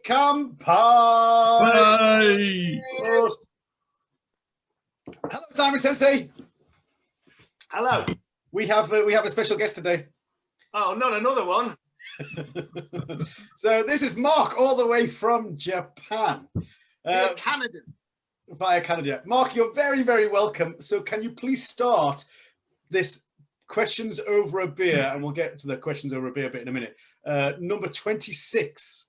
Kampai. Bye. Oh. Hello, Simon Sensei. Hello. We have a special guest today. Oh, not another one. So this is Mark, all the way from Japan. Canada. Via Canada. Mark, you're very, very welcome. So can you please start this questions over a beer, and we'll get to the questions over a beer bit in a minute. Number 26.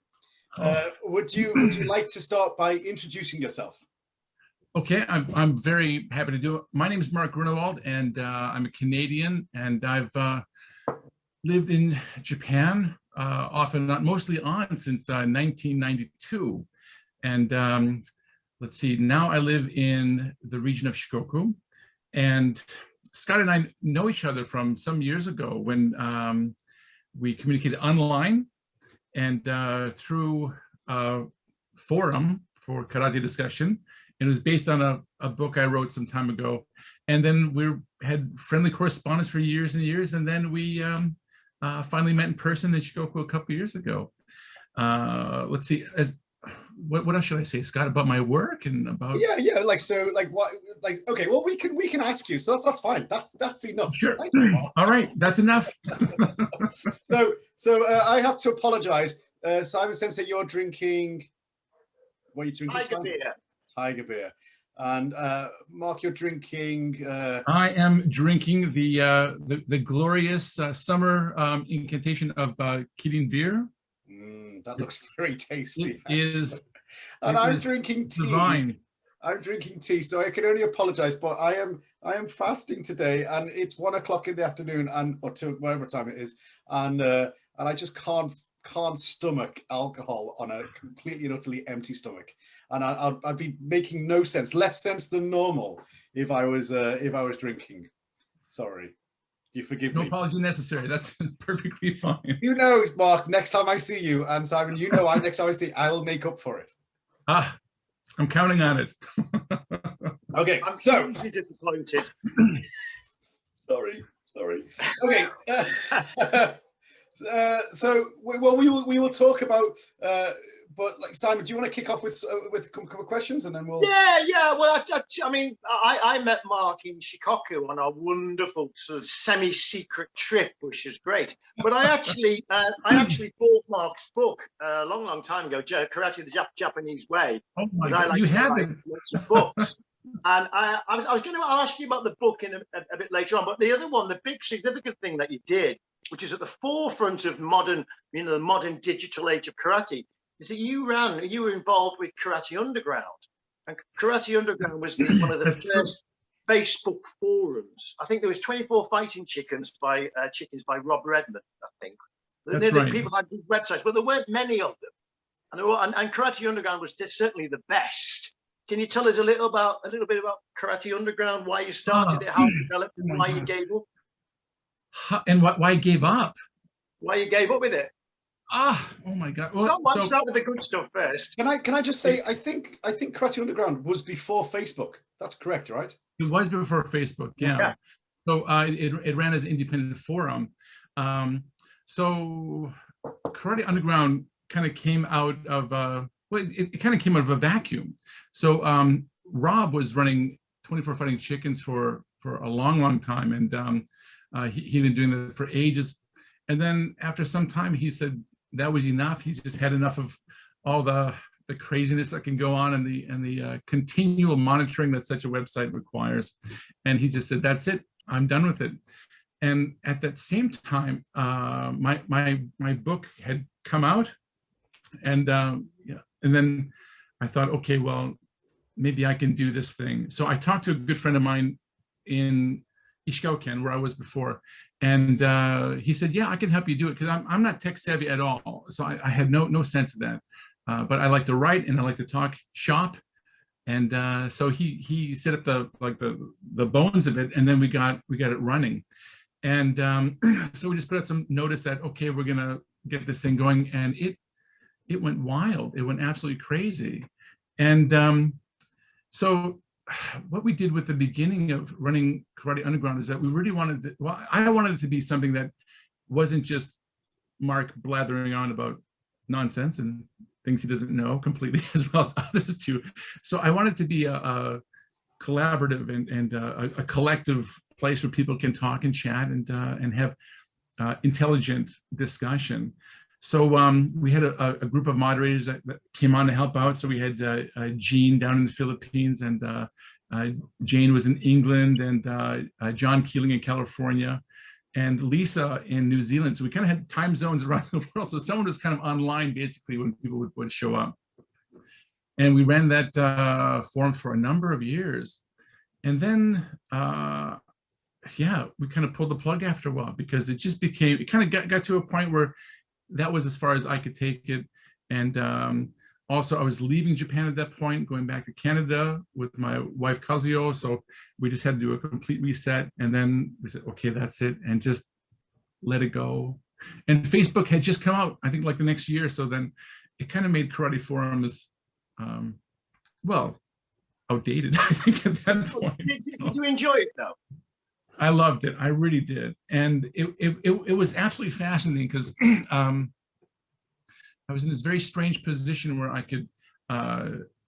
Would you like to start by introducing yourself? Okay, I'm very happy to do it. My name is Mark Groenewold, and I'm a Canadian, and I've lived in Japan off and on, mostly on since 1992. And let's see, now I live in the region of Shikoku, and Scott and I know each other from some years ago when we communicated online and through a forum for karate discussion. And it was based on a book I wrote some time ago. And then we had friendly correspondence for years and years. And then we finally met in person in Shikoku a couple of years ago. Let's see, what else should I say, Scott, about my work and about? Yeah. Okay. Well, we can ask you. So that's fine. That's enough. Sure. All right. That's enough. So I have to apologize. Simon Sensei, you're drinking. What are you drinking? Tiger beer. Tiger beer. And Mark, you're drinking. I am drinking the glorious summer incantation of Kihon beer. That looks very tasty. And I'm drinking tea. Divine. I'm drinking tea, so I can only apologize, but I am fasting today, and it's 1 o'clock in the afternoon, or 2, whatever time it is, and I just can't stomach alcohol on a completely and utterly empty stomach, and I'd be making no sense, less sense than normal, if I was drinking. Sorry. Do you forgive me? No apology necessary. That's perfectly fine. You know, Mark, next time I see you, and Simon, you know, next time I see you, I will make up for it. I'm counting on it. Okay, I'm so disappointed. Sorry. Okay, so we will talk about. But like Simon, do you want to kick off with a couple of questions, and then we'll? Yeah. Well, I mean, I met Mark in Shikoku on a wonderful sort of semi-secret trip, which is great. But I actually bought Mark's book a long time ago, Karate the Japanese Way. Oh my God! You have it. Lots of books. And I was going to ask you about the book in a bit later on, but the other one, the big significant thing that you did, which is at the forefront of modern, the modern digital age of karate, is that you were involved with Karate Underground, and Karate Underground was one of the first Facebook forums. I think there was 24 Fighting Chickens by Rob Redmond. I think right. People had big websites, but there weren't many of them, and Karate Underground was certainly the best. Can you tell us a little bit about Karate Underground, why you started it, how it developed, and why you gave up? And why I gave up? Why you gave up with it? Oh my God! Well, start with the good stuff first. Can I just say, I think Karate Underground was before Facebook. That's correct, right? It was before Facebook, yeah. So it ran as an independent forum. So Karate Underground kind of came out of it kind of came out of a vacuum. So Rob was running 24 Fighting Chickens for a long time, and he'd been doing that for ages. And then after some time, he said that was enough. He just had enough of all the craziness that can go on and the continual monitoring that such a website requires. And he just said, "That's it. I'm done with it." And at that same time, my book had come out, and then I thought, okay, well, maybe I can do this thing. So I talked to a good friend of mine in Ishikawa, where I was before, and he said, "Yeah, I can help you do it," because I'm not tech savvy at all, so I had no sense of that. But I like to write and I like to talk shop, and so he set up the bones of it, and then we got it running, and so we just put out some notice that, okay, we're gonna get this thing going, and it went wild. It went absolutely crazy, and so what we did with the beginning of running Karate Underground is that we really wanted I wanted it to be something that wasn't just Mark blathering on about nonsense and things he doesn't know completely, as well as others do. So I want it to be a collaborative and a collective place where people can talk and chat and have intelligent discussion. So we had a group of moderators that came on to help out. So we had Jean down in the Philippines, and Jane was in England, and John Keeling in California, and Lisa in New Zealand. So we kind of had time zones around the world. So someone was kind of online basically when people would show up. And we ran that forum for a number of years. And then, yeah, we kind of pulled the plug after a while, because it just became, it kind of got to a point where that was as far as I could take it. And also I was leaving Japan at that point, going back to Canada with my wife Kazuyo. So we just had to do a complete reset. And then we said, okay, that's it. And just let it go. And Facebook had just come out, I think like the next year. So then it kind of made karate forums, well, outdated, I think at that point. Did you enjoy it though? I loved it. I really did. And it was absolutely fascinating, because I was in this very strange position where I could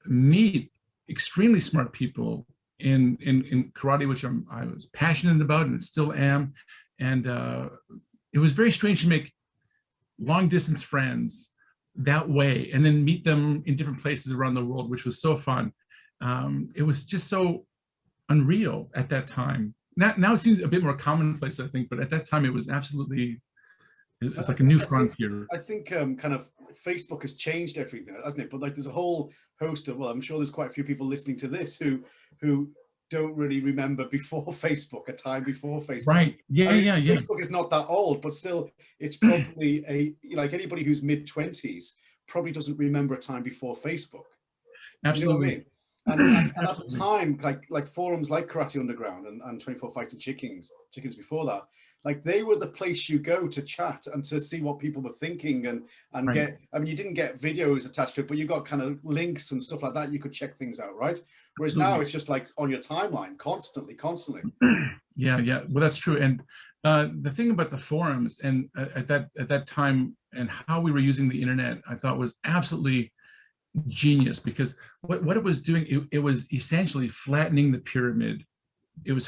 meet extremely smart people in karate, which I was passionate about and still am. And it was very strange to make long distance friends that way, and then meet them in different places around the world, which was so fun. It was just so unreal at that time. Now it seems a bit more commonplace, I think, but at that time it was absolutely, it was like a new frontier. I think kind of Facebook has changed everything, hasn't it? But like there's a whole host of, well, I'm sure there's quite a few people listening to this who don't really remember before Facebook, a time before Facebook. Right. Yeah, I mean, yeah. Facebook is not that old, but still it's probably like anybody who's mid-20s probably doesn't remember a time before Facebook. Absolutely. You know what I mean? And at the time, like forums like Karate Underground and 24 Fighting Chickens before that, like they were the place you go to chat and to see what people were thinking and right. Get, I mean, you didn't get videos attached to it, but you got kind of links and stuff like that. You could check things out, right? Whereas now it's just like on your timeline, constantly. Yeah. Well, that's true. And the thing about the forums and at that time and how we were using the internet, I thought was absolutely genius, because what it was doing, it was essentially flattening the pyramid. It was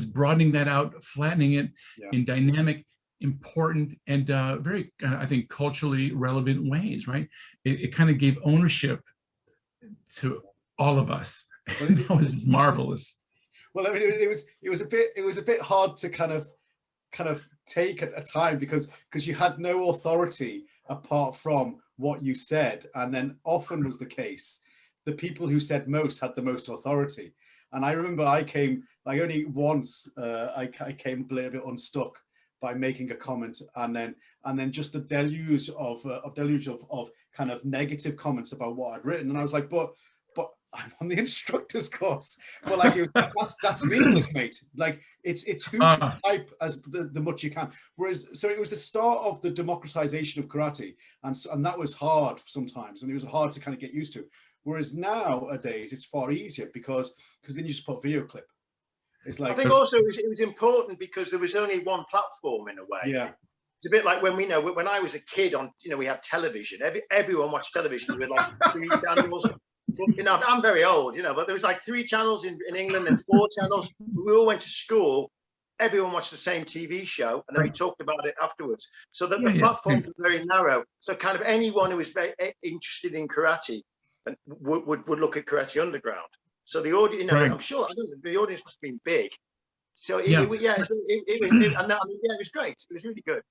broadening that out, flattening it in dynamic, important, and very, I think, culturally relevant ways, right? It kind of gave ownership to all of us. And that was just marvelous. Well, I mean, it was a bit hard to kind of take at a time, because you had no authority apart from what you said, and then often was the case the people who said most had the most authority. And I remember I came, like only once, I came a little bit unstuck by making a comment, and then just the deluge of kind of negative comments about what I'd written, and I was like, but I'm on the instructor's course. But like that's meaningless, mate. Like it's who can type as the much you can. Whereas, so it was the start of the democratization of karate, and that was hard sometimes, and it was hard to kind of get used to. Whereas nowadays it's far easier because then you just put a video clip. It's like, I think also it was important because there was only one platform in a way. Yeah. It's a bit like when I was a kid on, we had television. Everyone watched television with like 3 channels. I'm very old, but there was like 3 channels in England and 4 channels. We all went to school. Everyone watched the same TV show, and then we talked about it afterwards. So that the platforms were very narrow. So kind of anyone who was very interested in karate would look at Karate Underground. So the audience, I'm sure, the audience must have been big. So it was great. It was really good.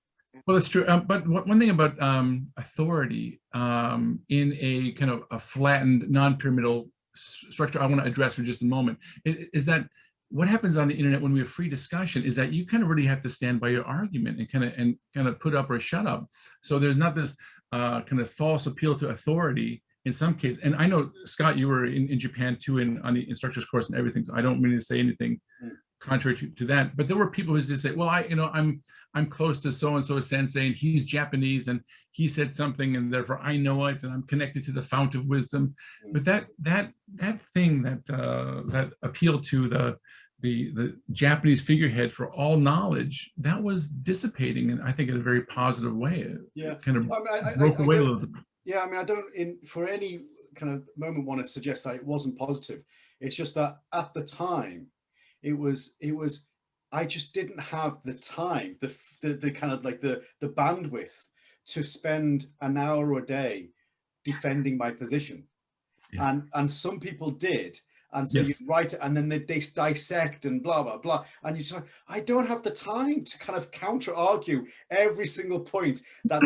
Well, that's true. But one thing about authority in a kind of a flattened, non-pyramidal structure I want to address for just a moment is that what happens on the internet when we have free discussion is that you kind of really have to stand by your argument and kind of put up or shut up. So there's not this kind of false appeal to authority in some cases. And I know, Scott, you were in Japan too, on the instructor's course and everything. So I don't mean to say anything contrary to that, but there were people who just say, well, I'm close to so-and-so sensei, and he's Japanese, and he said something, and therefore I know it, and I'm connected to the fount of wisdom. But that thing that appealed to the Japanese figurehead for all knowledge, that was dissipating, and I think in a very positive way. Yeah, kind of broke away a little bit. Yeah, I mean, I don't for any kind of moment want to suggest that it wasn't positive. It's just that at the time, it was I just didn't have the time, the kind of like the bandwidth to spend an hour a day defending my position. Yeah. And some people did. And so you Yes. write it, and then they dissect and blah, blah, blah. And you just like, I don't have the time to kind of counter argue every single point that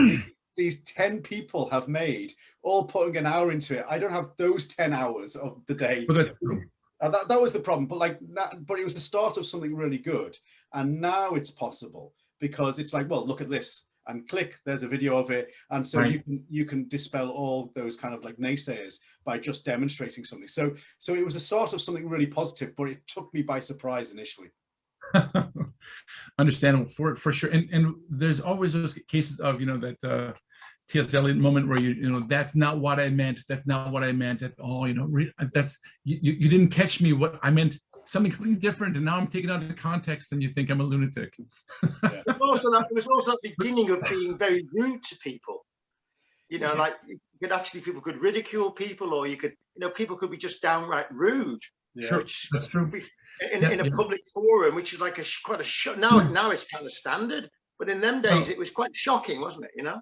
these 10 people have made, all putting an hour into it. I don't have those 10 hours of the day. Well, that's true. That was the problem. But but it was the start of something really good. And now it's possible because it's like, well, look at this. And click, there's a video of it, and so Right. you can dispel all those kind of like naysayers by just demonstrating something. So it was a sort of something really positive, but it took me by surprise initially. Understandable for sure. And there's always those cases of, you know, that T.S. Eliot moment where you know, that's not what I meant. That's not what I meant at all. You know, that's you didn't catch me. What I meant something completely different, and now I'm taken out of context, and you think I'm a lunatic. It was also the beginning of being very rude to people. You know, like people could ridicule people, or you could, you know, people could be just downright rude. Yeah. Sure, that's true. In a public forum, which is like quite a shock. Now it's kind of standard, but in them days it was quite shocking, wasn't it? You know.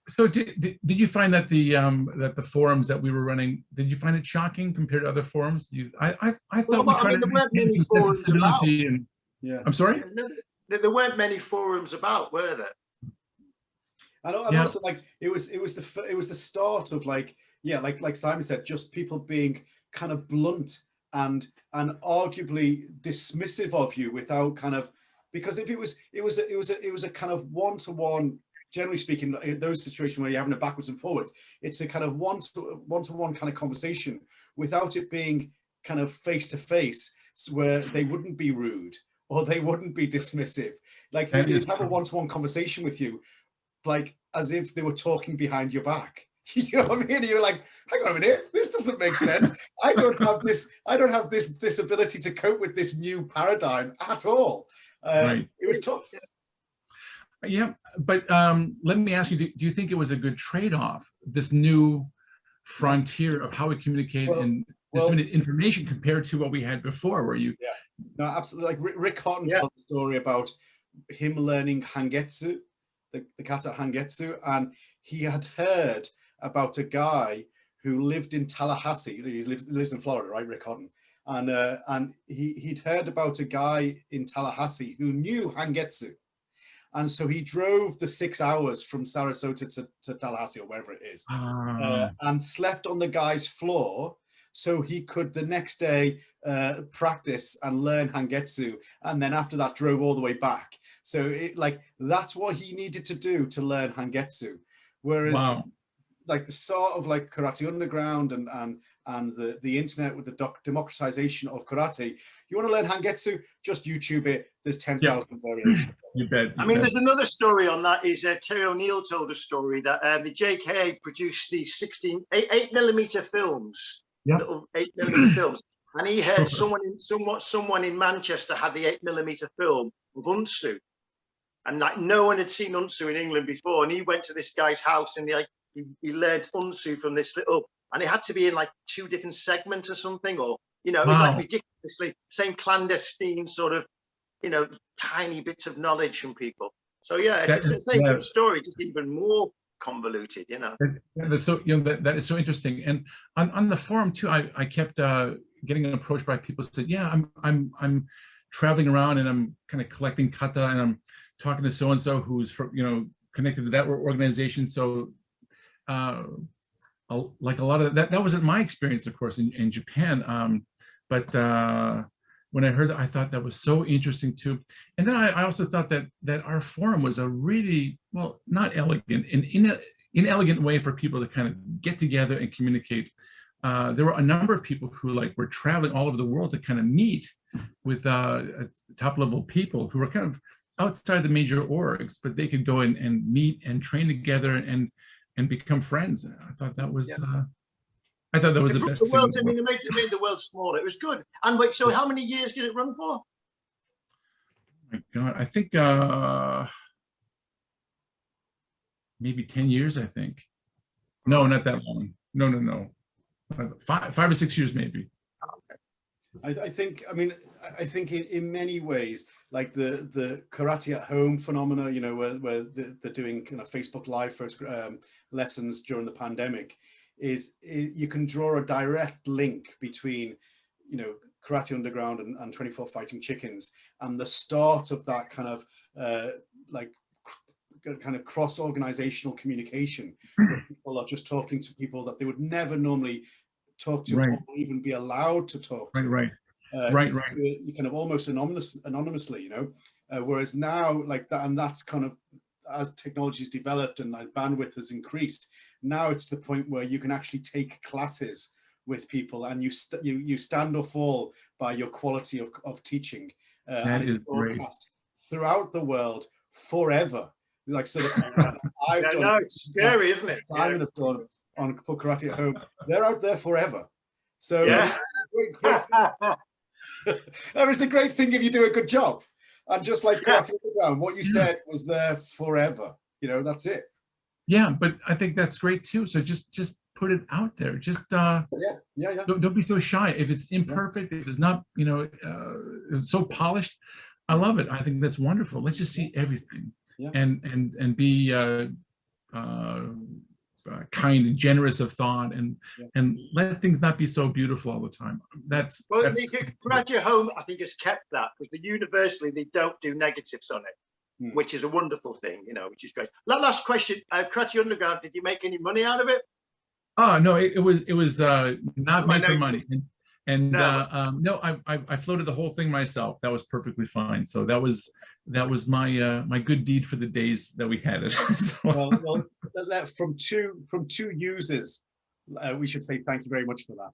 So did you find that the forums that we were running, did you find it shocking compared to other forums? I thought we tried to there weren't many forums about. and Yeah. I'm sorry? There weren't many forums about, were there? And also, like, it was the start of, like, yeah, like Simon said, just people being kind of blunt and arguably dismissive of you without kind of, because if it was a kind of one-to-one, generally speaking, in those situations where you're having a backwards and forwards, it's a kind of one-to-one kind of conversation without it being kind of face-to-face, where they wouldn't be rude or they wouldn't be dismissive. Like, they'd have a one-to-one conversation with you, like as if they were talking behind your back. You know what I mean? And you're like, hang on a minute, this doesn't make sense. I don't have this ability to cope with this new paradigm at all. Right. It was tough. Yeah, but let me ask you, do you think it was a good trade-off, this new frontier of how we communicate and disseminate information compared to what we had before, where you... Yeah, no, absolutely. Like Rick Horton tells a story about him learning Hangetsu, the kata Hangetsu, and he had heard about a guy who lived in Tallahassee. He lives in Florida, right, Rick Horton? And he'd heard about a guy in Tallahassee who knew Hangetsu. And so he drove the 6 hours from Sarasota to Tallahassee, or wherever it is, and slept on the guy's floor so he could the next day practice and learn Hangetsu. And then after that, drove all the way back. So that's what he needed to do to learn Hangetsu. Whereas like the sort of like Karate Underground and the internet with the democratization of karate, you want to learn Hangetsu, just YouTube it. There's 10,000 variations. You bet. I mean, there's another story on that. Is Terry O'Neill told a story that the JKA produced these 8mm films, little 8mm films, and he heard someone in Manchester had the 8mm film of Unsu, and like no one had seen Unsu in England before, and he went to this guy's house and he learned Unsu from this little, and it had to be in like 2 different segments or something, or you know, it was like ridiculously same clandestine sort of, you know, tiny bits of knowledge from people. So yeah, it's the same sort of story, just even more convoluted, you know. That's so, you know, that is so interesting. And on the forum too, I kept getting approached by people who said, yeah, I'm traveling around and I'm kind of collecting kata and I'm talking to so and so who's connected to that organization. So like a lot of that wasn't my experience, of course, in Japan. But when I heard that, I thought that was so interesting too. And then I also thought that our forum was a really, well, not elegant, in an inelegant way for people to kind of get together and communicate. There were a number of people who were traveling all over the world to kind of meet with top level people who were kind of outside the major orgs, but they could go and meet and train together and become friends. I thought that was I thought that was the best thing. I mean, it made the world smaller. It was good. And wait, so how many years did it run for? Oh my God, I think maybe 10 years, I think. No, not that long. No. 5 or 6 years maybe. I think, I mean, I think in many ways, like the karate at home phenomena, you know, where they're doing kind of Facebook Live first lessons during the pandemic, is you can draw a direct link between, you know, Karate Underground and 24 Fighting Chickens, and the start of that kind of like kind of cross-organizational communication, where people are just talking to people that they would never normally talk to, or even be allowed to talk to. Right. You kind of almost anonymously, you know, whereas now, like that, and that's kind of, as technology's developed and like bandwidth has increased, now it's the point where you can actually take classes with people, and you stand or fall by your quality of teaching, and it's broadcast throughout the world forever. Like, so I've done. No, it's scary, isn't it? Simon have done on Karate at Home. They're out there forever. So yeah. It's a great thing if you do a good job. And just like Karate Underground, what you said was there forever. You know, that's it. Yeah, but I think that's great too. So just put it out there. Just don't be so shy. If it's imperfect, if it's not, you know, it's so polished, I love it. I think that's wonderful. Let's just see everything. And be kind and generous of thought, and let things not be so beautiful all the time. That's Karate at Home, I think, has kept that, because universally they don't do negatives on it, which is a wonderful thing, you know, which is great. Last question, Karate Underground, did you make any money out of it? Oh no, it was not made for money. And no, I floated the whole thing myself. That was perfectly fine. So that was my my good deed for the days that we had it. So. well, from two users, we should say thank you very much for that.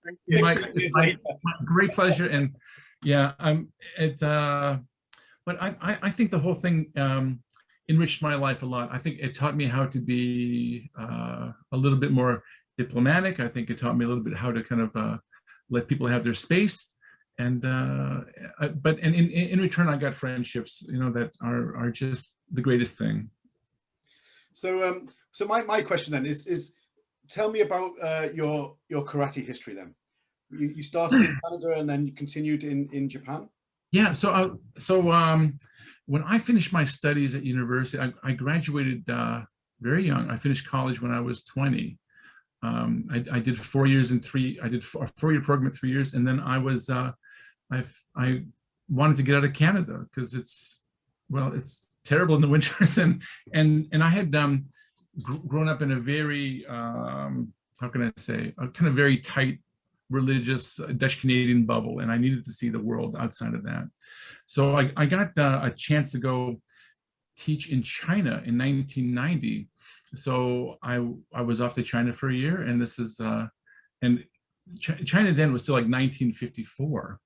Thank you. My great pleasure. And yeah, but I think the whole thing enriched my life a lot. I think it taught me how to be a little bit more diplomatic. I think it taught me a little bit how to kind of let people have their space, and but in return I got friendships, you know, that are just the greatest thing. So my question then is tell me about your karate history then. You started in Canada and then you continued in Japan. Yeah, so when I finished my studies at university, I graduated very young. I finished college when I was 20. I did 4 years and I did a 4-year program in 3 years, and then I wanted to get out of Canada because it's terrible in the winters, and I had grown up in a very how can I say, a kind of very tight religious Dutch Canadian bubble, and I needed to see the world outside of that. So I got a chance to go teach in China in 1990. So I was off to China for a year, and this is and China then was still like 1954,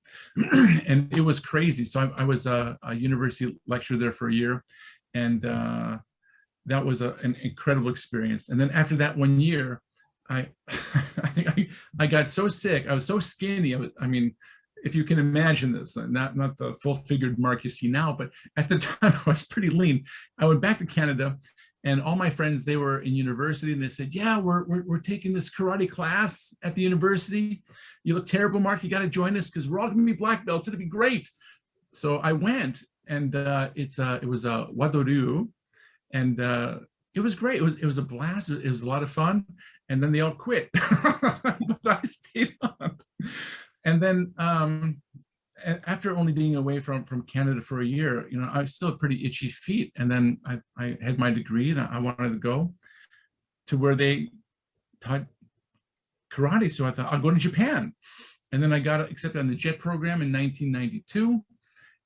and it was crazy. So I was a university lecturer there for a year, and that was an incredible experience. And then after that 1 year, I think I got so sick. I was so skinny. I mean, if you can imagine this, not the full-figured Mark you see now, but at the time I was pretty lean. I went back to Canada, and all my friends, they were in university, and they said, yeah, we're taking this karate class at the university. You look terrible, Mark. You got to join us because we're all going to be black belts. It'll be great. So I went, and it was a Wadoryu, and it was great. It was a blast. It was a lot of fun. And then they all quit, but I stayed on. And then after only being away from Canada for a year, you know, I was still pretty itchy feet. And then I had my degree, and I wanted to go to where they taught karate. So I thought, I'll go to Japan. And then I got accepted on the JET program in 1992.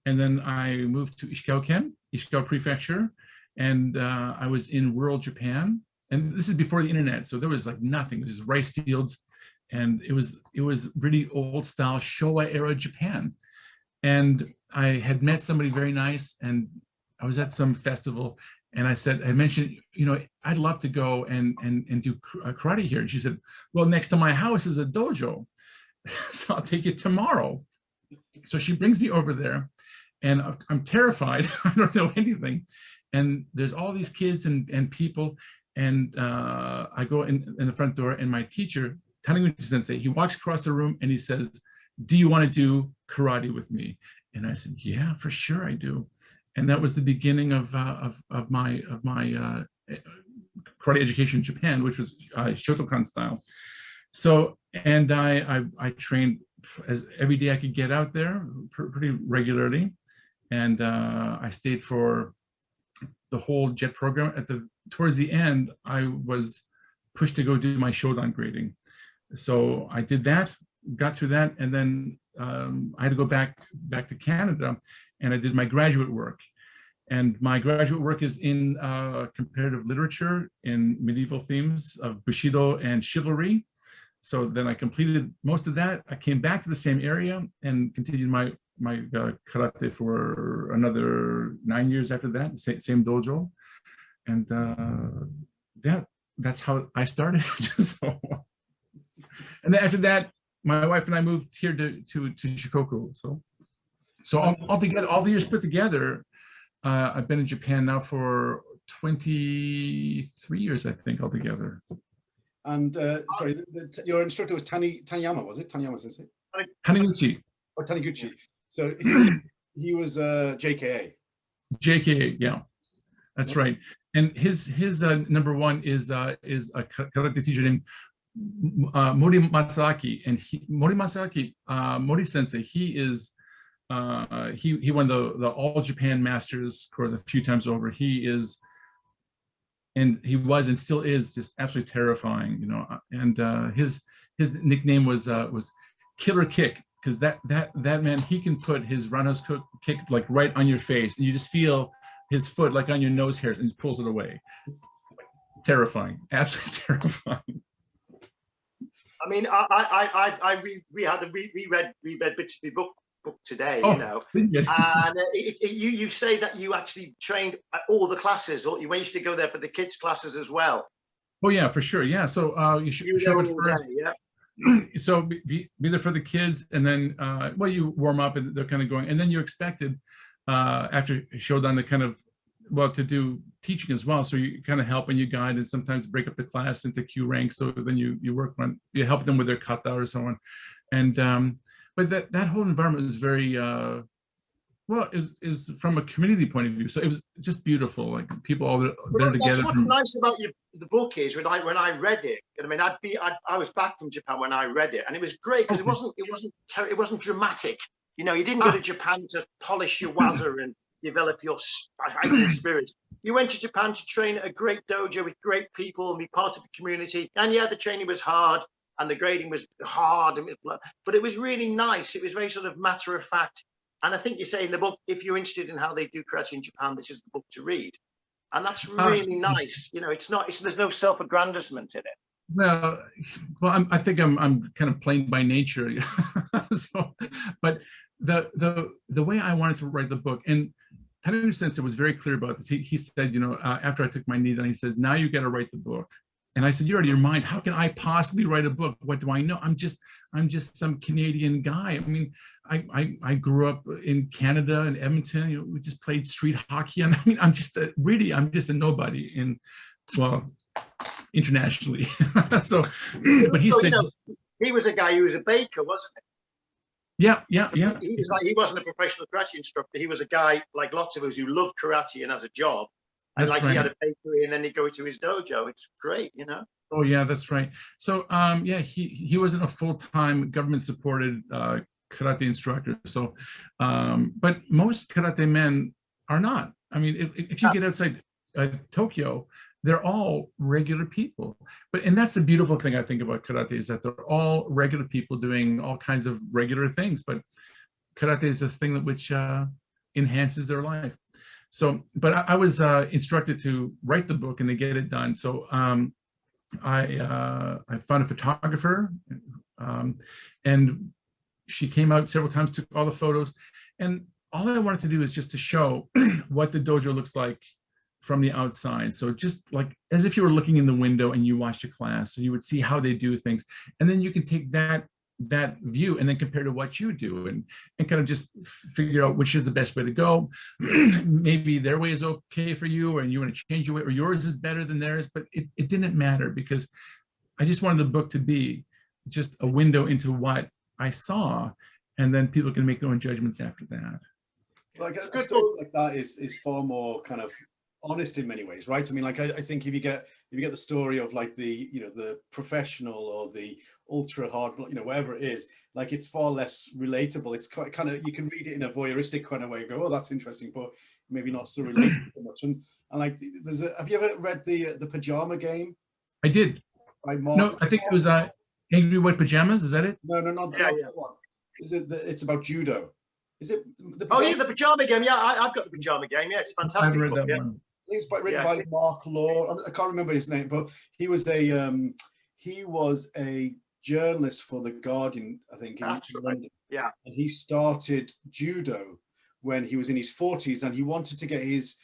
And then I moved to Ishikawa Prefecture, and I was in rural Japan. And this is before the internet, so there was like nothing. It was rice fields. And it was really old style Showa era Japan. And I had met somebody very nice, and I was at some festival, and I mentioned, you know, I'd love to go and do karate here. And she said, well, next to my house is a dojo, so I'll take it tomorrow. So she brings me over there, and I'm terrified. I don't know anything. And there's all these kids and people, and I go in the front door, and my teacher, Taniguchi Sensei, he walks across the room and he says, "Do you want to do karate with me?" And I said, "Yeah, for sure I do." And that was the beginning of my karate education in Japan, which was Shotokan style. So, and I trained as every day I could get out there pretty regularly, and I stayed for the whole JET program. Towards the end, I was pushed to go do my Shodan grading. So I did that, got through that, and then I had to go back to Canada, and I did my graduate work. And my graduate work is in comparative literature in medieval themes of Bushido and chivalry. So then I completed most of that. I came back to the same area and continued my karate for another 9 years after that, same dojo. And that's how I started. So, and then after that, my wife and I moved here to Shikoku. So altogether, all the years put together, I've been in Japan now for 23 years, I think, altogether. And sorry, your instructor was Taniyama, was it? Taniyama Sensei? Taniguchi. Or Taniguchi. So he was JKA. JKA, yeah, that's right. And his number one is a karate teacher named Mori Masaki, and Mori Masaki, Mori Sensei. He is he won the All Japan Masters course a few times over. He is, and he was and still is just absolutely terrifying, you know. And his nickname was Killer Kick, because that man, he can put his roundhouse kick like right on your face, and you just feel his foot like on your nose hairs, and he pulls it away. Terrifying, absolutely terrifying. I mean, I reread bits of the book today, you know, and you say that you actually trained at all the classes, or you used to go there for the kids' classes as well. Oh yeah, for sure, yeah. So you show it first. Yeah. So be there for the kids, and then well, you warm up, and they're kind of going, and then you're expected after Shodan to kind of, well, to do teaching as well. So you kind of help and you guide, and sometimes break up the class into Q ranks. So then you work on, you help them with their kata or so on. And but that whole environment was very well, is from a community point of view. So it was just beautiful, like people all there together. That's what's nice about the book is when I read it. I mean, I was back from Japan when I read it, and it was great because it wasn't dramatic. You know, you didn't go to Japan to polish your waza and develop your fighting spirit. You went to Japan to train at a great dojo with great people and be part of the community. And yeah, the training was hard and the grading was hard, but it was really nice. It was very sort of matter of fact. And I think you say in the book, if you're interested in how they do karate in Japan, this is the book to read. And that's really nice. You know, there's no self-aggrandizement in it. Well, I think I'm kind of plain by nature. So, but the way I wanted to write the book, and Taniguchi Sensei was very clear about this. He said, you know, after I took my knee down, he says, now you got to write the book. And I said, you're out of your mind. How can I possibly write a book? What do I know? I'm just some Canadian guy. I mean, I grew up in Canada and Edmonton. You know, we just played street hockey. And I mean, I'm just a nobody in, well, internationally. So, but he said, you know, he was a guy who was a baker, wasn't he? Yeah. He wasn't a professional karate instructor. He was a guy like lots of us who loved karate and as a job. And that's like right. He had a bakery, and then he'd go to his dojo. It's great, you know. Oh yeah, that's right. So yeah, he wasn't a full-time government-supported karate instructor. So, but most karate men are not. I mean, if you get outside Tokyo, they're all regular people. And that's the beautiful thing I think about karate, is that they're all regular people doing all kinds of regular things. But karate is a thing that which enhances their life. So, but I was instructed to write the book and to get it done. So I found a photographer, and she came out several times, took all the photos, and all I wanted to do is just to show what the dojo looks like from the outside. So just like as if you were looking in the window and you watched a class, so you would see how they do things, and then you can take that that view and then compare to what you do, and kind of just figure out which is the best way to go. Maybe their way is okay for you, or you want to change your way, or yours is better than theirs, but it didn't matter, because I just wanted the book to be just a window into what I saw, and then people can make their own judgments after that. Like a story like that is far more kind of honest in many ways, right? I mean, like I think if you get the story of like the, you know, the professional or the ultra hard, you know, whatever it is, like it's far less relatable. It's quite kind of, you can read it in a voyeuristic kind of way, go, oh, that's interesting, but maybe not so relatable so much. And like have you ever read the Pajama Game? I did. By Mark? No, I think it was Angry White Pajamas. Is that it? No, not that one. Is it? It's about judo. Is it the Pajama? Oh yeah, the Pajama Game. Yeah, I've got the Pajama Game. Yeah, it's fantastic. I've read that one. I think it's written by Mark Law. I can't remember his name, but he was a journalist for The Guardian, I think, in London. Yeah. And he started judo when he was in his 40s, and he wanted to get his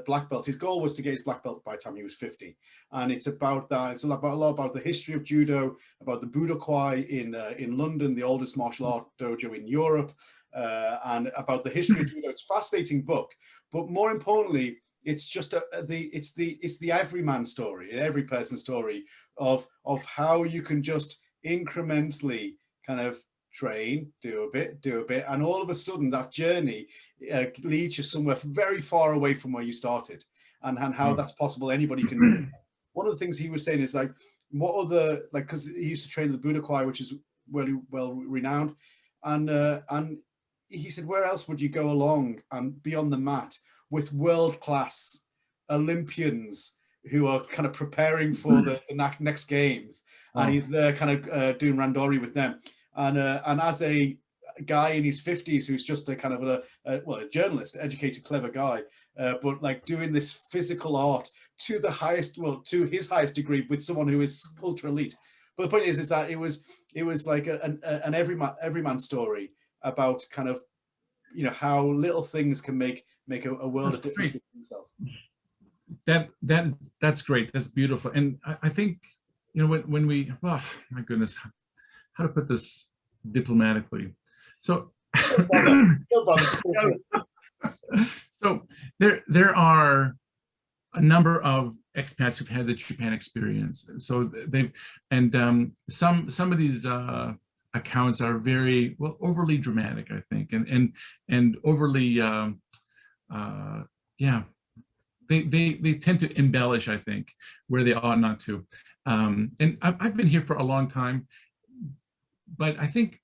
black belt. His goal was to get his black belt by the time he was 50. And it's about that. It's a lot about the history of judo, about the Budokai in London, the oldest martial art dojo in Europe, and about the history of judo. It's a fascinating book, but more importantly, it's just it's the everyman story, every person's story of how you can just incrementally kind of train, do a bit, and all of a sudden that journey leads you somewhere very far away from where you started, and how that's possible. Anybody can do it. One of the things he was saying is like, what other, like, because he used to train the Budokai, which is really well renowned, and he said, where else would you go along and be on the mat with world-class Olympians who are kind of preparing for the next games, and he's there kind of doing randori with them, and as a guy in his 50s who's just a kind of a journalist, educated, clever guy, but like doing this physical art to the highest, to his highest degree with someone who is ultra elite. But the point is that it was like an everyman story about kind of, you know, how little things can make a world of difference with himself. That's great. That's beautiful. And I think, you know, when we, oh my goodness, how to put this diplomatically. So, so there are a number of expats who've had the Japan experience. So some of these accounts are very, well, overly dramatic, I think, and overly, they tend to embellish, I think, where they ought not to. And I've been here for a long time, but I think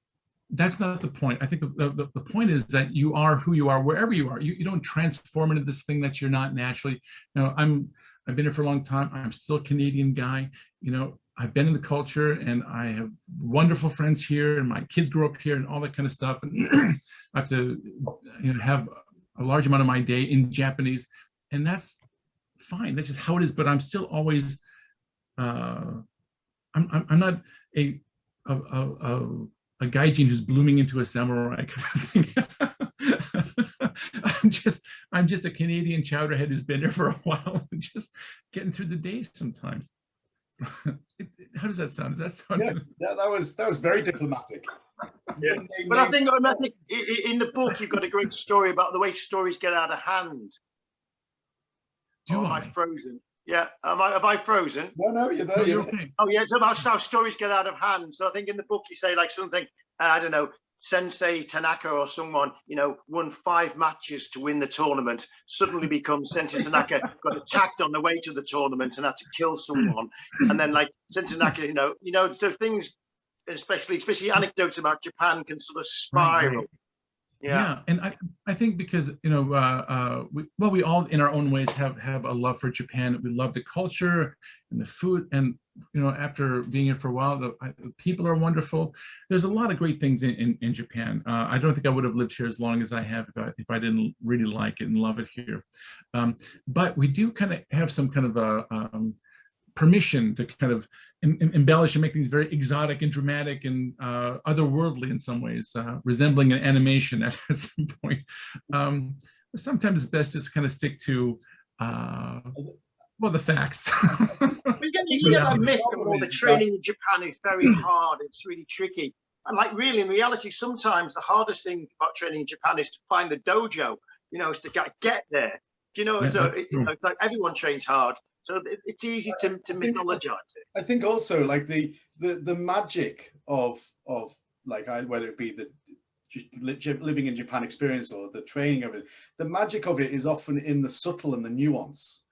that's not the point. I think the point is that you are who you are wherever you are. You don't transform into this thing that you're not naturally. You know, I've been here for a long time. I'm still a Canadian guy. You know, I've been in the culture, and I have wonderful friends here, and my kids grew up here, and all that kind of stuff. And I have to, you know, have a large amount of my day in Japanese, and that's fine. That's just how it is. But I'm still always, I'm not a gaijin who's blooming into a samurai kind of thing. I'm just a Canadian chowderhead who's been there for a while and just getting through the day sometimes. How does that sound? Does that sound? Yeah, that was very diplomatic. Yeah, but I think in the book you've got a great story about the way stories get out of hand. Am I frozen? Yeah, have I frozen? No, you're there. You're okay. Oh yeah, it's about how stories get out of hand. So I think in the book you say like something, I don't know, Sensei Tanaka or someone, you know, won 5 matches to win the tournament, suddenly becomes Sensei Tanaka, got attacked on the way to the tournament and had to kill someone. And then like Sensei Tanaka, you know, so things, especially anecdotes about Japan can sort of spiral. Right. Yeah, and I think because, you know, we all in our own ways have a love for Japan. We love the culture and the food, and you know, after being here for a while, the people are wonderful. There's a lot of great things in Japan. I don't think I would have lived here as long as I have if I didn't really like it and love it here. But we do kind of have some kind of a permission to kind of embellish and make things very exotic and dramatic and otherworldly in some ways, resembling an animation at some point. Sometimes it's best just kind of stick to Well, the facts. You get that myth that all the training in Japan is very hard. It's really tricky. And like really, in reality, sometimes the hardest thing about training in Japan is to find the dojo, is to get there. Yeah, So it's like everyone trains hard. So it's easy to mythologize it. I think also like the magic of like whether it be the living in Japan experience or the training of it, the magic of it is often in the subtle and the nuance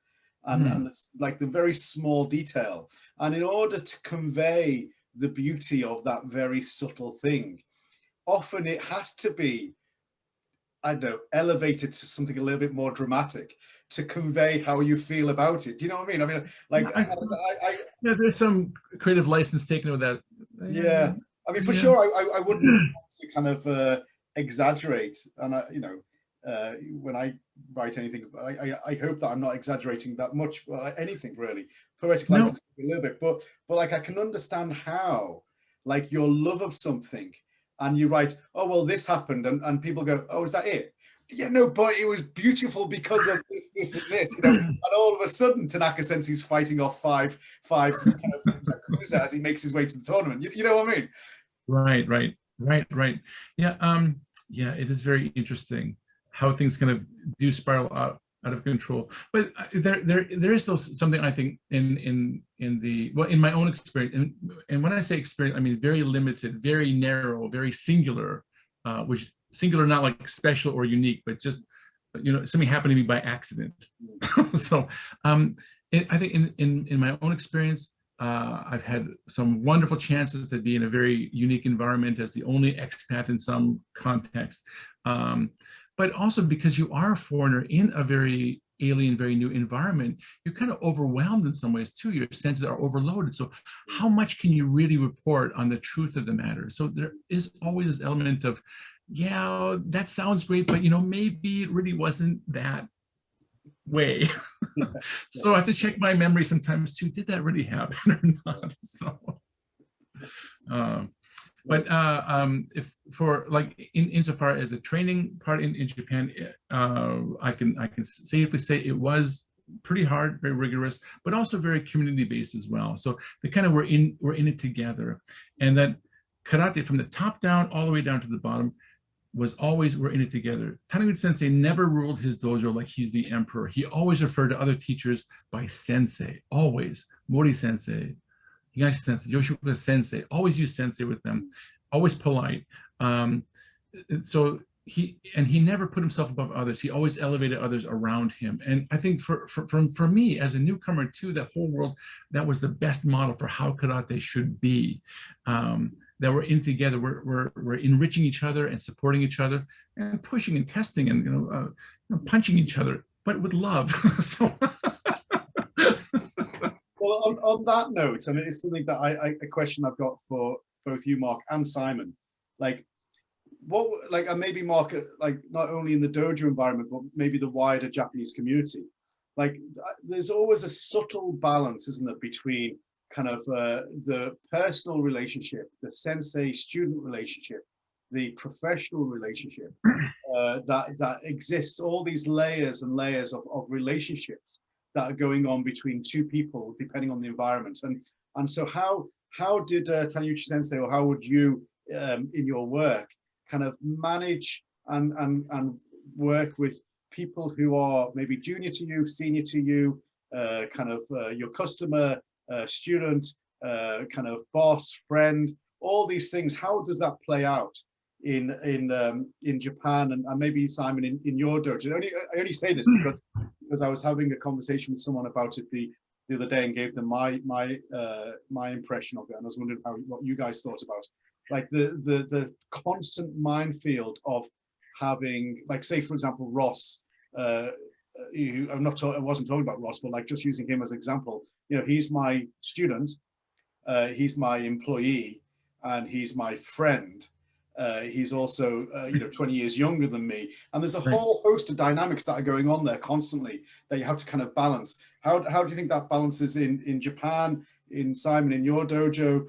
and like the very small detail. And in order to convey the beauty of that very subtle thing, often it has to be, I don't know, elevated to something a little bit more dramatic to convey how you feel about it. Do you know what I mean? I mean, like, yeah, there's some creative license taken with that. Yeah, I mean, for sure, I wouldn't want to kind of exaggerate, and when I write anything, I hope that I'm not exaggerating that much. Well, anything really, poetic license a little bit, but like I can understand how, like your love of something, and you write, oh well, this happened, and people go, oh, is that it? Yeah, no, but it was beautiful because of this, and this, and all of a sudden, Tanaka Sensei's fighting off five kind of yakuza as he makes his way to the tournament. You know what I mean? Right. Yeah, it is very interesting how things kind of do spiral out of control. But there is still something, I think, in my own experience, and when I say experience, I mean very limited, very narrow, very singular, which singular, not like special or unique, but just, something happened to me by accident. So I think in my own experience, I've had some wonderful chances to be in a very unique environment as the only expat in some context. But also because you are a foreigner in a very alien, very new environment, you're kind of overwhelmed in some ways too. Your senses are overloaded. So how much can you really report on the truth of the matter? So there is always this element of, yeah, that sounds great, but maybe it really wasn't that way. So I have to check my memory sometimes too. Did that really happen or not? So, if for like insofar as the training part in Japan, I can safely say it was pretty hard, very rigorous, but also very community based as well. So they kind of we're in it together, and that karate from the top down all the way down to the bottom was always we're in it together. Taniguchi Sensei never ruled his dojo like he's the emperor. He always referred to other teachers by sensei, always. Mori Sensei, Higashi Sensei, Yoshioka Sensei, always use sensei with them, always polite. So he never put himself above others. He always elevated others around him. And I think for me as a newcomer to that whole world, that was the best model for how karate should be. That we're in together, we're enriching each other and supporting each other and pushing and testing and punching each other, but with love. So. Well, on that note, I mean, it's something that a question I've got for both you, Mark, and Simon. Like, and maybe Mark, like not only in the dojo environment, but maybe the wider Japanese community. Like, there's always a subtle balance, isn't there, between kind of the personal relationship, the sensei-student relationship, the professional relationship that exists, all these layers and layers of relationships that are going on between two people, depending on the environment. And so how did Taniguchi Sensei, or how would you, in your work, kind of manage and work with people who are maybe junior to you, senior to you, kind of your customer, student, kind of boss, friend, all these things? How does that play out in Japan, and maybe Simon in your dojo? I only say this because I was having a conversation with someone about it the other day and gave them my impression of it, and I was wondering what you guys thought about, like the constant minefield of having, like, say for example Ross. I wasn't talking about Ross, but like just using him as an example. He's my student, he's my employee, and he's my friend. He's also 20 years younger than me, and there's a whole host of dynamics that are going on there constantly that you have to kind of balance. How do you think that balances in Japan, in Simon, in your dojo,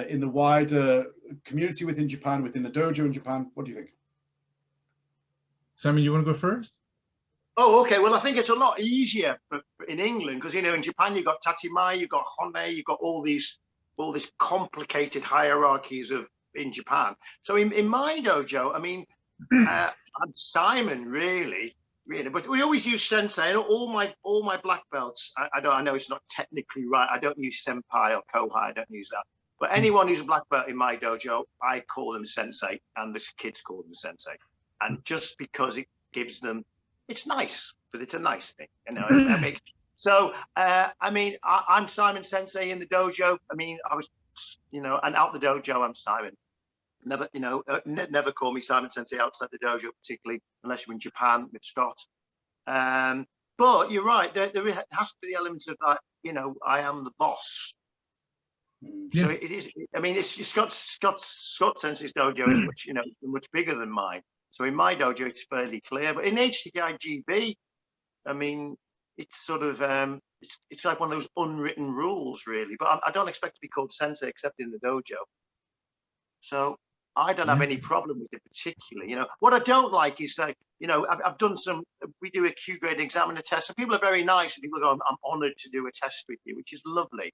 in the wider community within Japan, within the dojo in Japan? What do you think? Simon, you want to go first? Oh, okay. Well, I think it's a lot easier for in England, because, you know, in Japan you've got tatimai, you've got hone, you've got all these complicated hierarchies in Japan. So in my dojo, I mean, I'm Simon, really, but we always use sensei. And all my black belts, I know it's not technically right. I don't use senpai or kohai. I don't use that. But anyone who's a black belt in my dojo, I call them sensei, and the kids call them sensei. And just because it gives them, it's nice, because it's a nice thing, you know. So I mean, I'm Simon Sensei in the dojo. I mean, I was, you know, and out the dojo, I'm Simon. Never, you know, never call me Simon Sensei outside the dojo, particularly unless you're in Japan with Scott. But you're right. There has to be the elements of that. You know, I am the boss. Yeah. So it is. I mean, it's Scott Sensei's dojo is much, you know, much bigger than mine. So in my dojo, it's fairly clear. But in HDKI GB, I mean, it's sort of it's like one of those unwritten rules, really. But I don't expect to be called sensei except in the dojo. So I don't have any problem with it particularly. You know, what I don't like is, like, you know, I've done some. We do a Q grade examiner test, and people are very nice. And people go, "I'm honoured to do a test with you," which is lovely.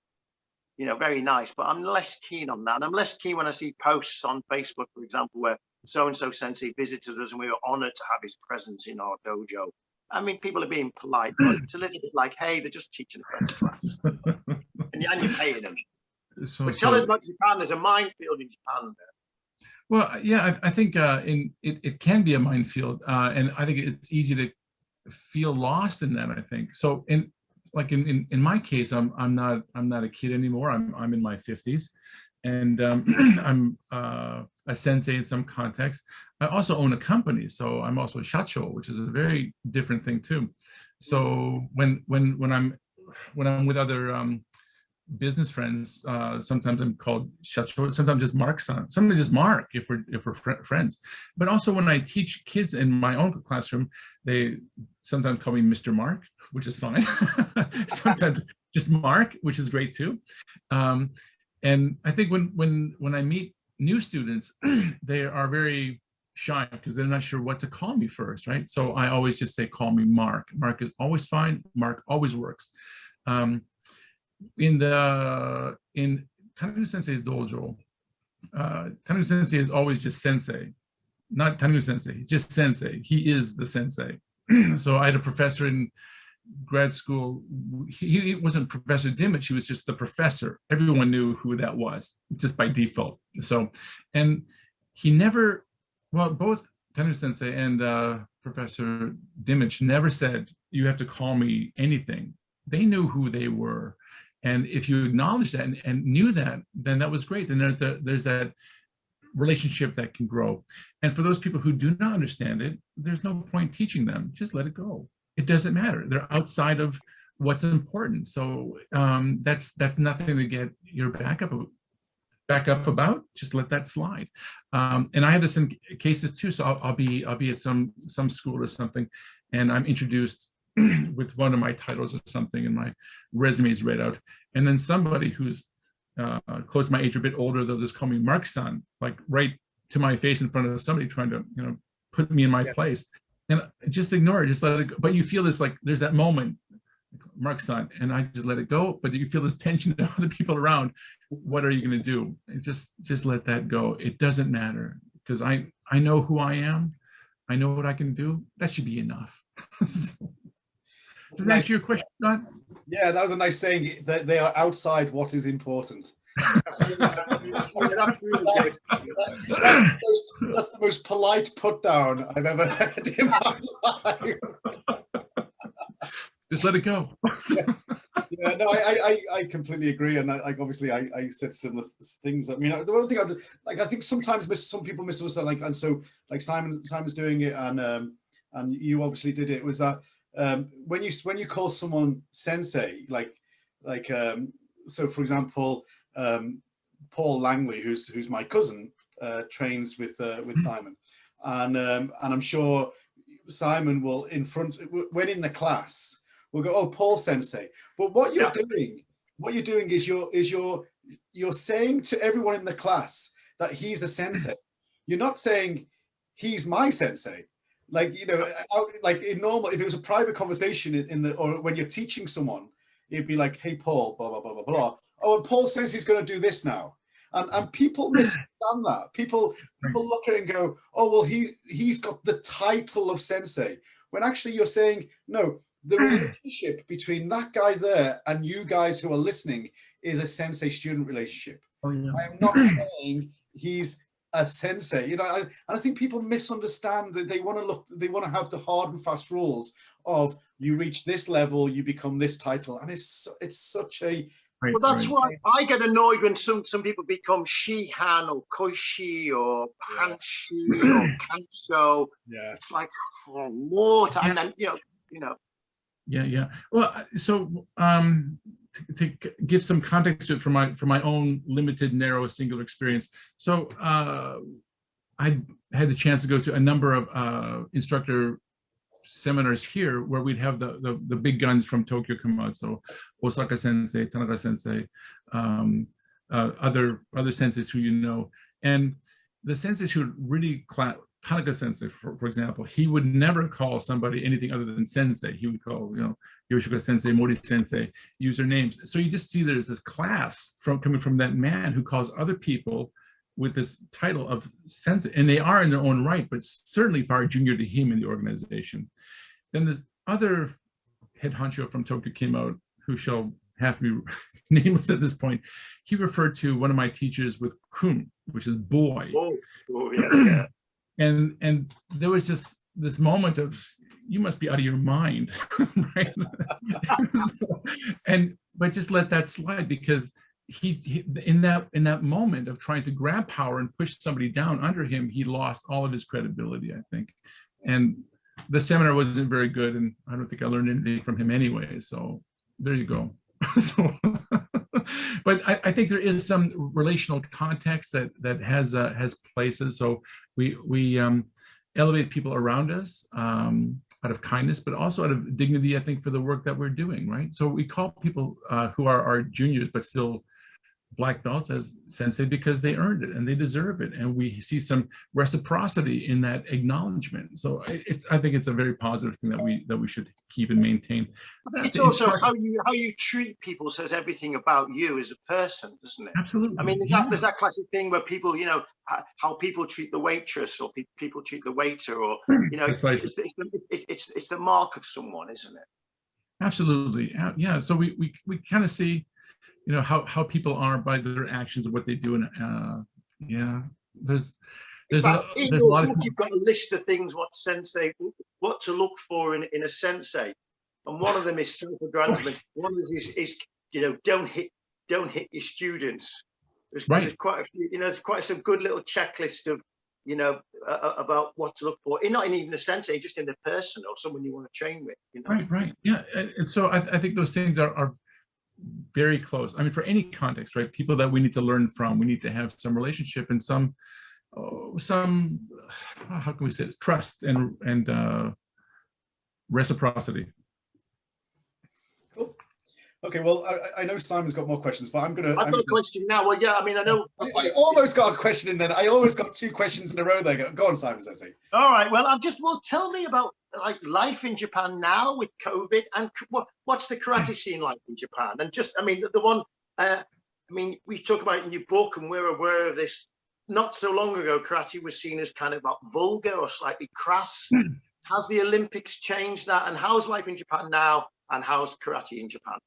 You know, very nice. But I'm less keen on that. And I'm less keen when I see posts on Facebook, for example, where so and so sensei visited us and we were honoured to have his presence in our dojo. I mean, people are being polite, but it's a little bit like, hey, they're just teaching a French class, and you're paying them. But tell us about Japan. There's a minefield in Japan there. Well, yeah, I think it can be a minefield, and I think it's easy to feel lost in that. I think so. In my case, I'm not a kid anymore. I'm in my 50s, and I'm a sensei in some context. I also own a company, so I'm also a shacho, which is a very different thing too. So when I'm with other business friends, sometimes I'm called shacho, sometimes just Mark-san, sometimes just Mark if we're friends. But also when I teach kids in my own classroom, they sometimes call me Mr. Mark, which is fine. Sometimes just Mark, which is great too. And I think when I meet new students, they are very shy because they're not sure what to call me first, right? So I always just say, call me Mark. Mark is always fine. Mark always works. In Tanegu Sensei's dojo, Tanegu Sensei is always just sensei, not Tanegu Sensei, just sensei. He is the sensei. So I had a professor in grad school. He wasn't Professor Dimich, he was just the professor. Everyone knew who that was, just by default. So, and he never, well, both Tanegu Sensei and Professor Dimich never said, you have to call me anything. They knew who they were. And if you acknowledge that and knew that, then that was great. Then there's that relationship that can grow. And for those people who do not understand it, there's no point teaching them. Just let it go. It doesn't matter. They're outside of what's important. So that's nothing to get your back up about. Just let that slide. And I have this in cases too. So I'll be at some school or something, and I'm introduced with one of my titles or something, and my resume is read out, and then somebody who's close to my age, or a bit older, they'll just call me Mark-san, like right to my face in front of somebody trying to, you know, put me in my place, and just ignore it, just let it go. But you feel this, like there's that moment, Mark-san, and I just let it go. But you feel this tension to other people around. What are you going to do? And just let that go. It doesn't matter, because I know who I am. I know what I can do. That should be enough. So, does that answer your question, Scott? Yeah, that was a nice saying, that they are outside what is important. That's the most polite put down I've ever heard in my life. Just let it go. Yeah, no, I completely agree, and obviously I said similar things. I mean, the one thing I think sometimes some people misunderstand, like, and so like Simon's doing it, and you obviously did it, was that when you call someone sensei, so for example, Paul Langley, who's my cousin, trains with Simon, and I'm sure Simon will, when in the class, will go, oh, Paul Sensei. But what you're doing is you're saying to everyone in the class that he's a sensei. You're not saying he's my sensei. Like, you know, like in normal, if it was a private conversation or when you're teaching someone, it'd be like, hey, Paul, blah, blah, blah, blah, blah. Oh, and Paul says he's going to do this now. And people misunderstand that. People look at it and go, oh, well, he's got the title of sensei. When actually you're saying, no, the relationship between that guy there and you guys who are listening is a sensei-student relationship. Oh, yeah. I am not saying he's a sensei, you know, and I think people misunderstand that they want to have the hard and fast rules of you reach this level, you become this title, and it's such a well, that's why I get annoyed when some people become Shihan or Koishi or Panshi or Kanso. Yeah, it's like more time, and you know. Yeah. Well, so to give some context to it from my own limited, narrow, singular experience. So I had the chance to go to a number of instructor seminars here where we'd have the big guns from Tokyo come out. So Osaka Sensei, Tanaka Sensei, other senseis who you know, and the senseis who really Tanaka Sensei, for example, he would never call somebody anything other than Sensei. He would call, you know, Yoshika Sensei, Mori Sensei, use their names. So you just see there's this class coming from that man who calls other people with this title of Sensei, and they are in their own right, but certainly far junior to him in the organization. Then this other head honcho from Tokyo came out, who shall have to be nameless at this point. He referred to one of my teachers with kun, which is boy. Oh yeah. And there was just this moment of, you must be out of your mind, right? But just let that slide, because he in that moment of trying to grab power and push somebody down under him, he lost all of his credibility, I think. And the seminar wasn't very good, and I don't think I learned anything from him anyway. So there you go. But I think there is some relational context that has places. So we elevate people around us out of kindness, but also out of dignity, I think, for the work that we're doing, right? So we call people who are our juniors, but still black belts, as sensei, because they earned it and they deserve it, and we see some reciprocity in that acknowledgement. So I think it's a very positive thing that we should keep and maintain. It's also how you treat people says everything about you as a person, doesn't it? Absolutely. I mean, there's that classic thing where people, you know, how people treat the waitress or people treat the waiter, or you know, it's the mark of someone, isn't it? Absolutely. Yeah. So we kind of see, you know, how people are by their actions and what they do, and there's a lot of, you've got a list of things what to look for in a sensei, and one of them is self-aggrandizement. One of them is you know, don't hit your students. There's quite a few, you know, there's quite some good little checklist of, you know, about what to look for, not in even a sensei, just in a person or someone you want to train with, you know. Right. Yeah. And so I think those things are very close. I mean, for any context, right? People that we need to learn from, we need to have some relationship and some how can we say it? Trust and reciprocity. Cool. Okay, well, I know Simon's got more questions, but I've got a question now. Well, yeah, I mean, I know. I almost got a question in then. I almost got two questions in a row there. Go on, Simon, I see. All right, well, tell me about like life in Japan now with COVID, and what's the karate scene like in Japan? And just, I mean, the one, I mean, we talk about it in your book, and we're aware of this. Not so long ago, karate was seen as kind of like vulgar or slightly crass. Has the Olympics changed that? And how's life in Japan now? And how's karate in Japan?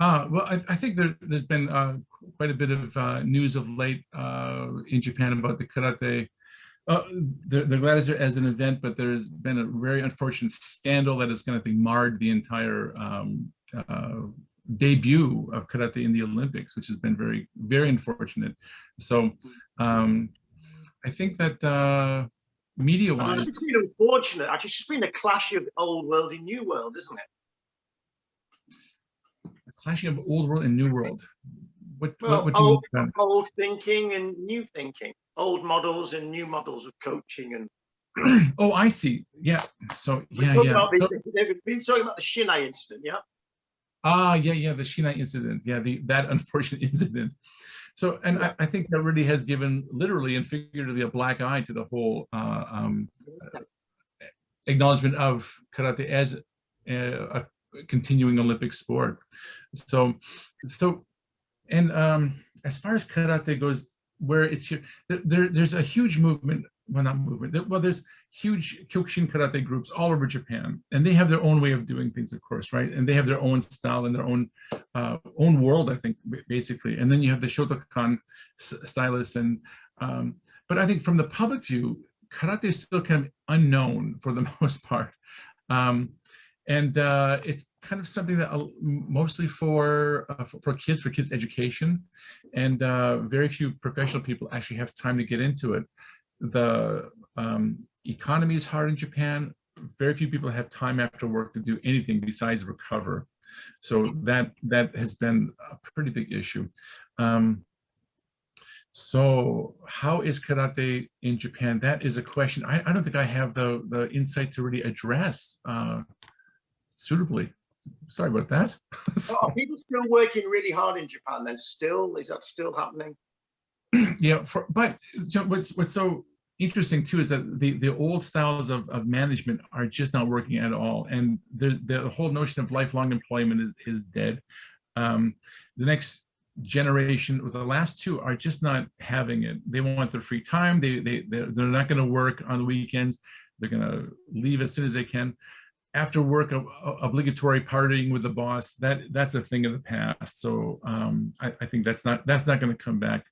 Well, I think there's been quite a bit of news of late in Japan about the karate. They're glad it's as an event, but there's been a very unfortunate scandal that has kind of marred the entire debut of karate in the Olympics, which has been very, very unfortunate. So I think that media-wise, it's been unfortunate. Actually, it's been a clash of old world and new world, isn't it? Clashing of old world and new world. What do you mean? Old thinking and new thinking. Old models and new models of coaching and. Oh, I see. Yeah. So yeah. They've been talking about the Shinai incident, yeah. Yeah, the Shinai incident. Yeah, that unfortunate incident. So, and I think that really has given literally and figuratively a black eye to the whole acknowledgement of karate as a continuing Olympic sport. So and as far as karate goes, where it's here, there's a huge movement. Well, not movement. Well, there's huge Kyokushin karate groups all over Japan, and they have their own way of doing things, of course, right? And they have their own style and their own world, I think, basically. And then you have the Shotokan stylists, and but I think from the public view, karate is still kind of unknown for the most part, and it's kind of something that mostly for kids education, and very few professional people actually have time to get into it. The economy is hard in Japan. Very few people have time after work to do anything besides recover. So that has been a pretty big issue. So how is karate in Japan? That is a question I don't think I have the insight to really address suitably. Sorry about that. Are people still working really hard in Japan then? Still, is that still happening? Yeah, but you know, what's so interesting too is that the old styles of management are just not working at all, and the whole notion of lifelong employment is dead. The next generation, with the last two, are just not having it. They want their free time. They're not going to work on the weekends. They're going to leave as soon as they can. After work, obligatory partying with the boss, that's a thing of the past. So I think that's not going to come back.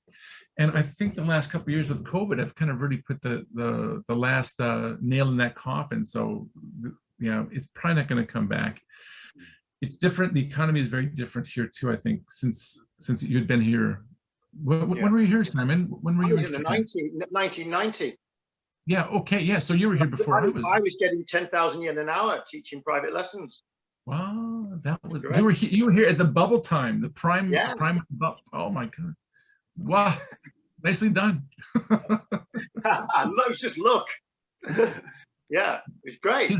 And I think the last couple of years with COVID have kind of really put the last nail in that coffin. So, you know, it's probably not going to come back. It's different. The economy is very different here too, I think, since you'd been here. When were you here, Simon? When were you? I was in the 1990. Yeah. Okay. Yeah. So you were here before I was. I was getting 10,000 yen an hour teaching private lessons. Wow, that was correct. You were here at the bubble time, the prime. Yeah. Oh my God. Wow. Nicely done. It's just look. Yeah, it's great.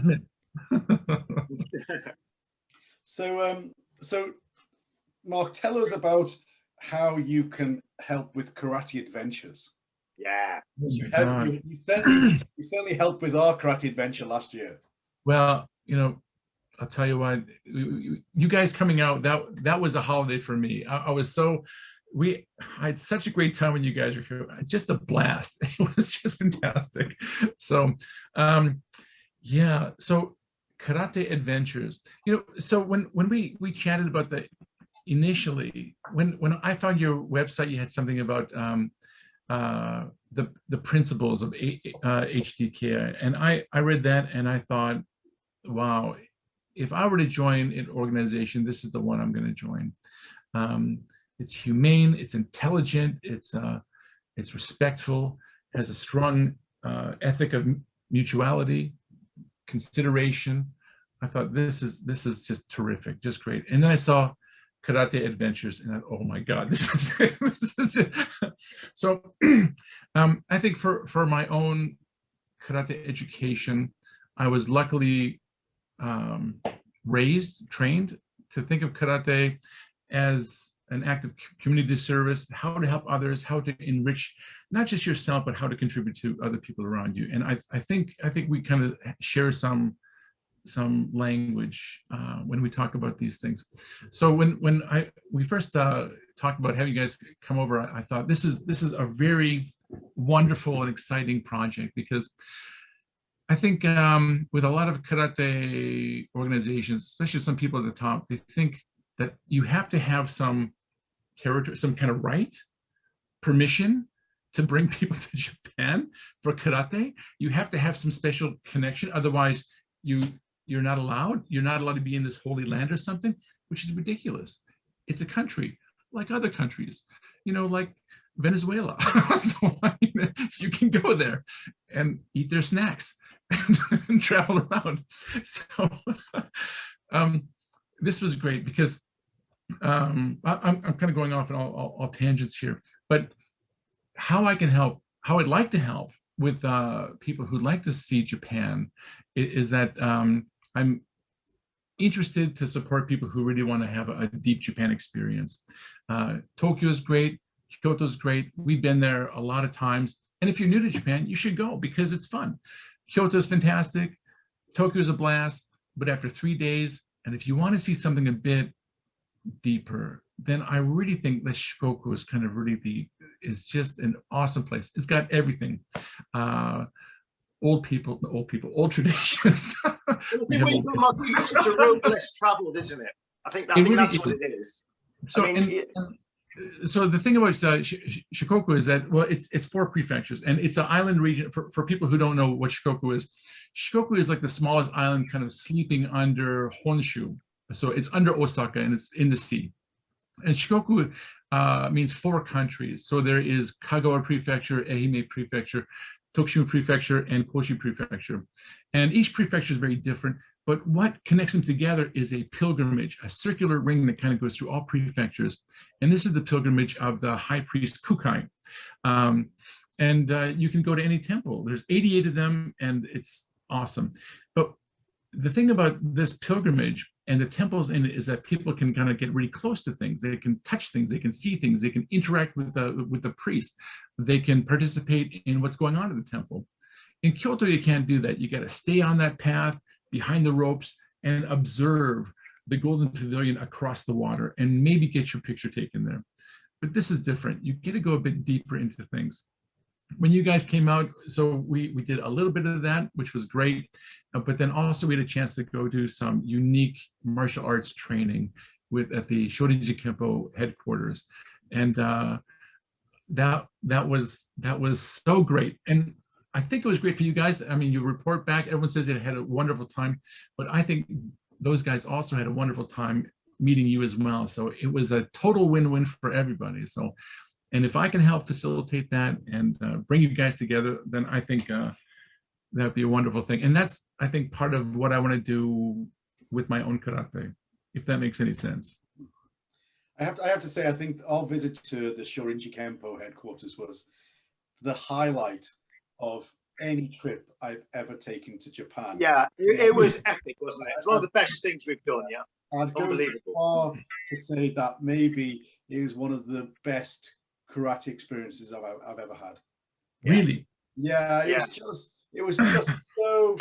So Mark, tell us about how you can help with karate adventures. Yeah. You certainly helped with our karate adventure last year. Well, you know, I'll tell you what, you guys coming out, that was a holiday for me. I had such a great time when you guys were here. Just a blast. It was just fantastic. So, yeah. So karate adventures, you know, so when we chatted about initially, when I found your website, you had something about the principles of HDKI, and I read that and I thought, wow, if I were to join an organization, this is the one I'm going to join. It's humane, it's intelligent, it's respectful, has a strong ethic of mutuality, consideration. I thought this is just terrific, just great. And then I saw Karate Adventures, and oh my God, this is it. So I think for my own karate education, I was luckily trained to think of karate as an act of community service, how to help others, how to enrich not just yourself, but how to contribute to other people around you. And I think we kind of share some language when we talk about these things. So when we first talked about having you guys come over, I thought this is a very wonderful and exciting project, because I think with a lot of karate organizations, especially some people at the top, they think that you have to have some territory, some kind of right, permission to bring people to Japan for karate. You have to have some special connection, otherwise you're not allowed. You're not allowed to be in this holy land or something, which is ridiculous. It's a country like other countries, you know, like Venezuela. So you can go there and eat their snacks and travel around. So this was great, because I'm kind of going off on all tangents here, but how I can help, how I'd like to help with people who'd like to see Japan is that I'm interested to support people who really want to have a deep Japan experience. Tokyo is great. Kyoto is great. We've been there a lot of times. And if you're new to Japan, you should go, because it's fun. Kyoto is fantastic. Tokyo's a blast, but after 3 days, and if you want to see something a bit deeper, then I really think that Shikoku is kind of really is just an awesome place. It's got everything. Old traditions. It's such a road less traveled, isn't it? I think that's what it is. So, so the thing about Shikoku is that, well, it's 4 prefectures, and it's an island region. For people who don't know what Shikoku is like the smallest island, kind of sleeping under Honshu. So it's under Osaka, and it's in the sea. And Shikoku means 4 countries. So there is Kagawa Prefecture, Ehime Prefecture, Tokushima Prefecture, and Koshi Prefecture. And each prefecture is very different, but what connects them together is a pilgrimage, a circular ring that kind of goes through all prefectures. And this is the pilgrimage of the high priest Kukai. You can go to any temple. There's 88 of them, and it's awesome. But the thing about this pilgrimage and the temples in it is that people can kind of get really close to things. They can touch things, they can see things, they can interact with the priest, they can participate in what's going on in the temple. In Kyoto, you can't do that. You got to stay on that path behind the ropes and observe the Golden Pavilion across the water and maybe get your picture taken there. But this is different. You get to go a bit deeper into things. When you guys came out, so we did a little bit of that, which was great. But then also we had a chance to go do some unique martial arts training at the Shorinji Kempo headquarters. And that was so great. And I think it was great for you guys. I mean, you report back, everyone says they had a wonderful time, but I think those guys also had a wonderful time meeting you as well. So it was a total win-win for everybody. So, and if I can help facilitate that and bring you guys together, then I think that'd be a wonderful thing. And that's, I think, part of what I want to do with my own karate, if that makes any sense. I have to say, I think our visit to the Shorinji Kempo headquarters was the highlight of any trip I've ever taken to Japan. Yeah, it was epic, wasn't it? It's one of the best things we've done, yeah. I'd go as far to say that maybe it was one of the best karate experiences I've ever had. Really? Yeah, it was just so,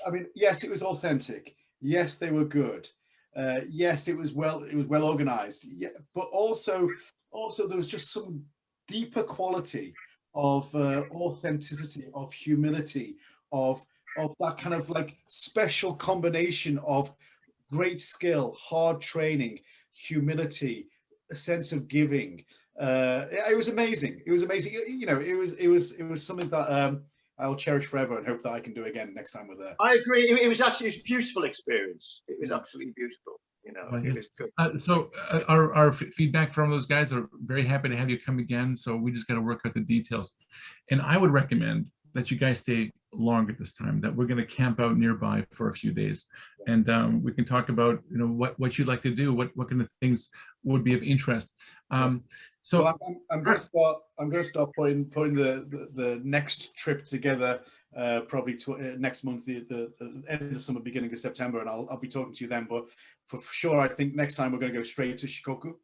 I mean, yes, it was authentic. Yes, they were good. Yes, it was well organized. Yeah, but also there was just some deeper quality of authenticity, of humility, of that kind of like special combination of great skill, hard training, humility, a sense of giving. It was amazing. It was amazing. You know, it was something that I'll cherish forever and hope that I can do again next time we're there. I agree. It was actually a beautiful experience. It was absolutely beautiful. You know, it was good. So our feedback from those guys are very happy to have you come again. So we just got to work out the details. And I would recommend that you guys stay longer this time, that we're going to camp out nearby for a few days. And we can talk about, what you'd like to do, what kind of things would be of interest. So well, I'm going to start putting the next trip together probably next month, the end of summer, beginning of September, and I'll be talking to you then. But for sure, I think next time we're going to go straight to Shikoku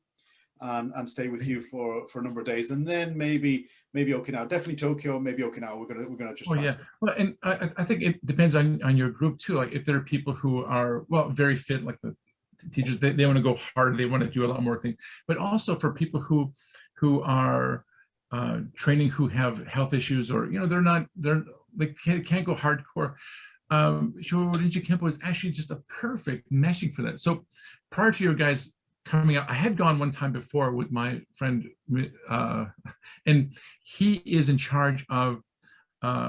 and stay with you for a number of days, and then maybe Okinawa, definitely Tokyo, maybe Okinawa. We're gonna just. Yeah, well, and I think it depends on your group too. Like if there are people who are very fit, like the teachers, they want to go harder, they want to do a lot more things, but also for people who are training, who have health issues, or they can't go hardcore. Shorinji Kempo is actually just a perfect meshing for that. So prior to your guys coming out, I had gone one time before with my friend, and he is in charge of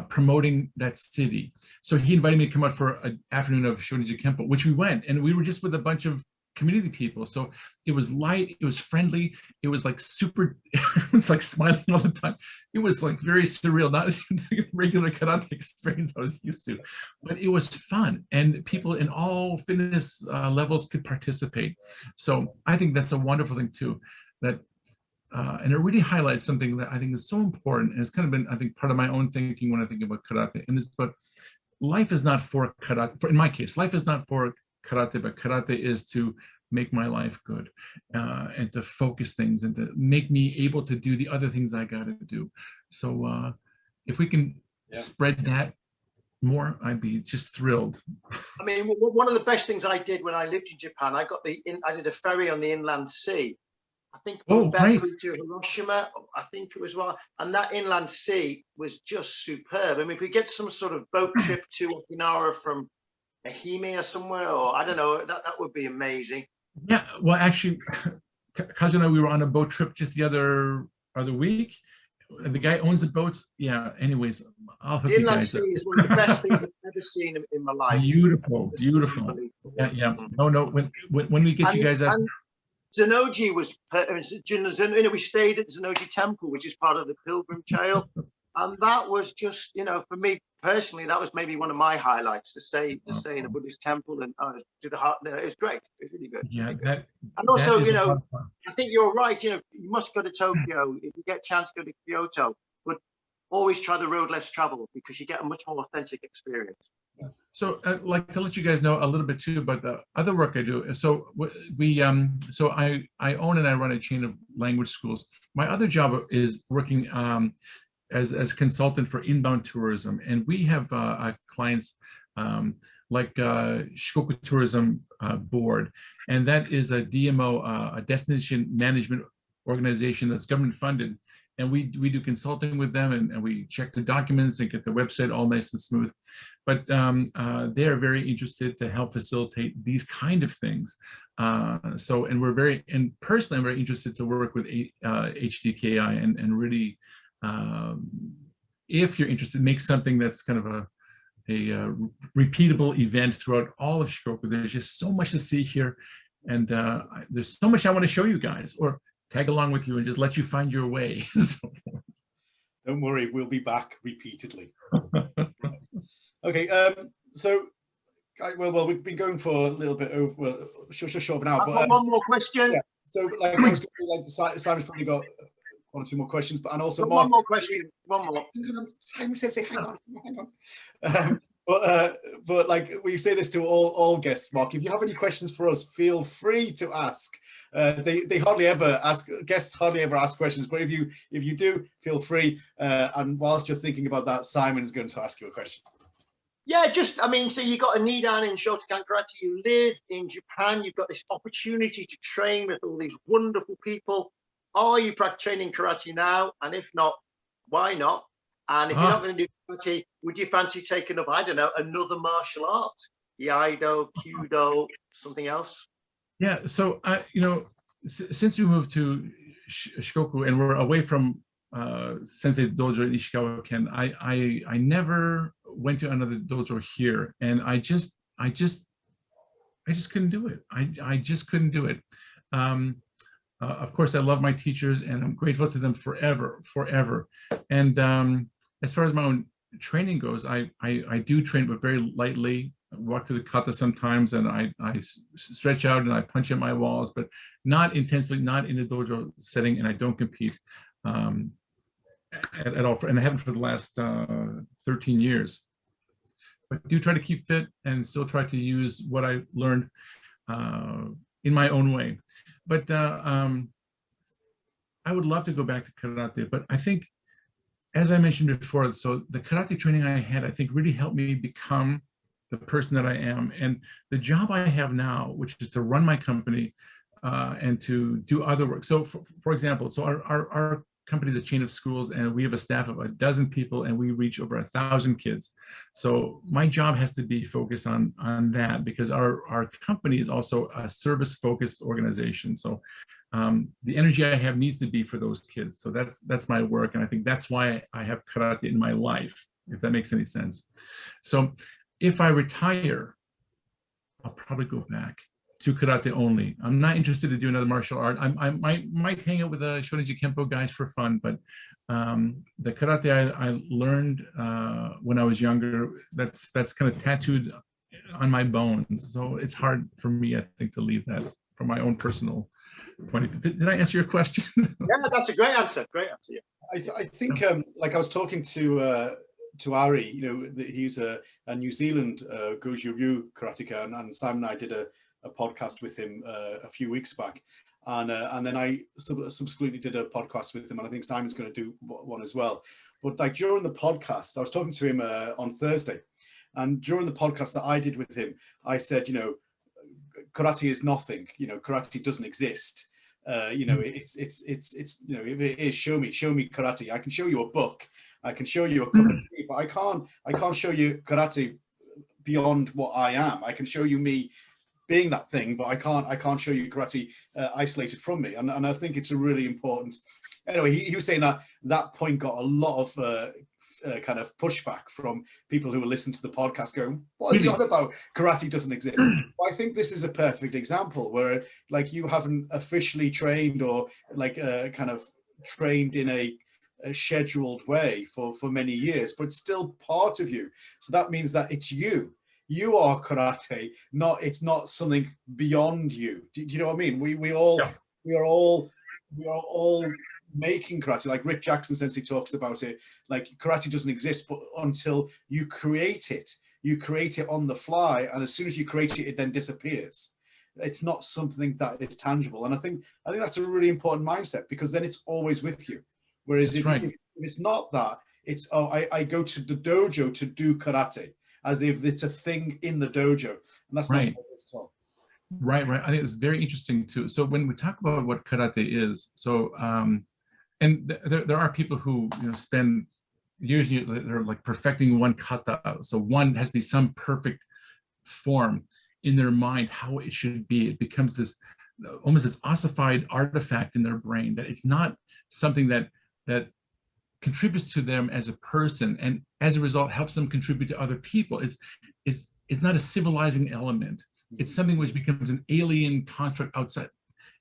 promoting that city. So he invited me to come out for an afternoon of Shorinji Kempo, which we went, and we were just with a bunch of community people. So it was light, it was friendly, it was like super, everyone's like smiling all the time. It was like very surreal, not the regular karate experience I was used to, but it was fun. And people in all fitness levels could participate. So I think that's a wonderful thing too, that and it really highlights something that I think is so important. And it's kind of been, I think, part of my own thinking when I think about karate. And it's, but life is not for karate, in my case, life is not for karate, but karate is to make my life good and to focus things and to make me able to do the other things I got to do. So if we can spread that more, I'd be just thrilled. I mean, one of the best things I did when I lived in Japan, I did a ferry on the inland sea. I think from Berkeley to Hiroshima, I think it was one, and that inland sea was just superb. I mean, if we get some sort of boat trip to Okinawa from Ehime or somewhere, or I don't know, that would be amazing. Yeah, well, actually, Kazu and I, we were on a boat trip just the other week. The guy owns the boats. Yeah. Anyways, I'll hook you guys up. The inland sea is one of the best things I've ever seen in my life. Beautiful, beautiful. Yeah, yeah. No. When we get you guys up. Zennoji was, we stayed at Zennoji Temple, which is part of the Pilgrim Trail, and that was just, for me personally, that was maybe one of my highlights, to stay in a Buddhist temple and do the heart. It was great. It was really good. Yeah, and also, I think you're right. You must go to Tokyo if you get a chance to go to Kyoto, but always try the road less traveled because you get a much more authentic experience. So I'd like to let you guys know a little bit too about the other work I do. So I own and I run a chain of language schools. My other job is working as consultant for inbound tourism, and we have clients like Shikoku Tourism Board, and that is a DMO, a destination management organization that's government funded. And we do consulting with them, and we check the documents and get the website all nice and smooth. But they are very interested to help facilitate these kind of things. And personally, I'm very interested to work with HDKI and really, if you're interested, make something that's kind of a repeatable event throughout all of Shikoku. There's just so much to see here, and there's so much I want to show you guys, or tag along with you and just let you find your way. Don't worry, we'll be back repeatedly. Okay, so well, we've been going for a little bit over, short of an hour. But one more question. Yeah, so I was going to, Simon's probably got one or two more questions, but and also Mark, one more question. One more. Simon said, "Hang on." But like we say this to all guests, Mark, if you have any questions for us, feel free to ask. They hardly ever ask, guests hardly ever ask questions, but if you do, feel free. And whilst you're thinking about that, Simon is going to ask you a question. Yeah, so you got a knee down in Shotokan Karate, you live in Japan, you've got this opportunity to train with all these wonderful people. Are you training karate now? And if not, why not? And if you're not going to do karate, would you fancy taking up, I don't know, another martial art? Iaido, Kyudo, something else? Yeah, so, since we moved to Shikoku and we're away from Sensei Dojo in Ishikawa-ken, I never went to another dojo here, and I just couldn't do it. I just couldn't do it. Of course, I love my teachers, and I'm grateful to them forever. And as far as my own training goes, I do train, but very lightly. I walk to the kata sometimes, and I stretch out and I punch at my walls, but not intensely, not in a dojo setting, and I don't compete at all. And I haven't for the last 13 years. But I do try to keep fit and still try to use what I learned in my own way. But I would love to go back to karate, but I think, as I mentioned before, so the karate training I had, I think, really helped me become the person that I am. And the job I have now, which is to run my company and to do other work. So for example, so our company is a chain of schools, and we have a staff of 12 people, and we reach over 1,000 kids. So my job has to be focused on that, because our company is also a service-focused organization. So the energy I have needs to be for those kids. So that's my work, and I think that's why I have karate in my life, if that makes any sense. So if I retire, I'll probably go back to karate only. I'm not interested to do another martial art. I might hang out with the Shorinji Kempo guys for fun, but the karate I learned when I was younger, that's kind of tattooed on my bones. So it's hard for me, I think, to leave that from my own personal point of view. Did I answer your question? Yeah, that's a great answer. Great answer. Yeah. I think like I was talking to Ari, he's a New Zealand Goju Ryu karateka, and Simon and I did a podcast with him a few weeks back, and then I subsequently did a podcast with him, and I think Simon's going to do one as well. But like during the podcast, I was talking to him on Thursday, And during the podcast that I did with him, I said, you know, karate is nothing. You know, karate doesn't exist. You know, it's you know, if it is, show me karate. I can show you a book, I can show you a cup of tea, but I can't show you karate beyond what I am. I can show you me being that thing, but I can't show you karate isolated from me. And I think it's a really important. Anyway, he was saying that point got a lot of kind of pushback from people who were listening to the podcast going, what is he on about? Karate doesn't exist. Well, I think this is a perfect example where, like, you haven't officially trained or like kind of trained in a scheduled way for many years, but it's still part of you. So that means that it's you. You are karate, it's not something beyond you. Do you know what I mean? We are all making karate. Like Rick Jackson Sensei talks about it, like karate doesn't exist but until you create it. You create it on the fly, and as soon as you create it, it then disappears. It's not something that is tangible. And I think that's a really important mindset, because then it's always with you. Whereas if it's not that, it's, oh, I go to the dojo to do karate, as if it's a thing in the dojo. And that's not what it's taught. Right. I think it's very interesting too. So when we talk about what karate is, so and there are people who, you know, spend years, they're like perfecting one kata. So one has to be some perfect form in their mind, how it should be. It becomes this almost this ossified artifact in their brain, that it's not something that contributes to them as a person, and as a result helps them contribute to other people. It's not a civilizing element. It's something which becomes an alien construct outside,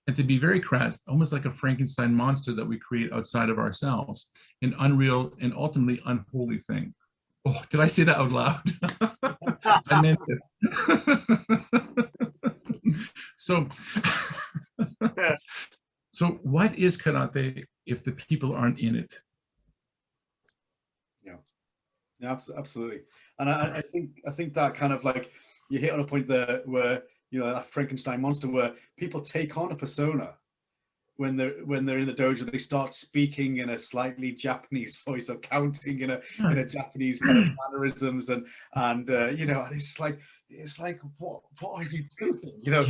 and to be very crass, almost like a Frankenstein monster that we create outside of ourselves, an unreal and ultimately unholy thing. Oh, did I say that out loud? I meant it. So what is karate if the people aren't in it? Yeah, absolutely. And I think that kind of, like, you hit on a point there where, you know, that Frankenstein monster, where people take on a persona when they're in the dojo. They start speaking in a slightly Japanese voice, or counting in a Japanese kind of mannerisms, and you know, and it's like what are you doing? You know,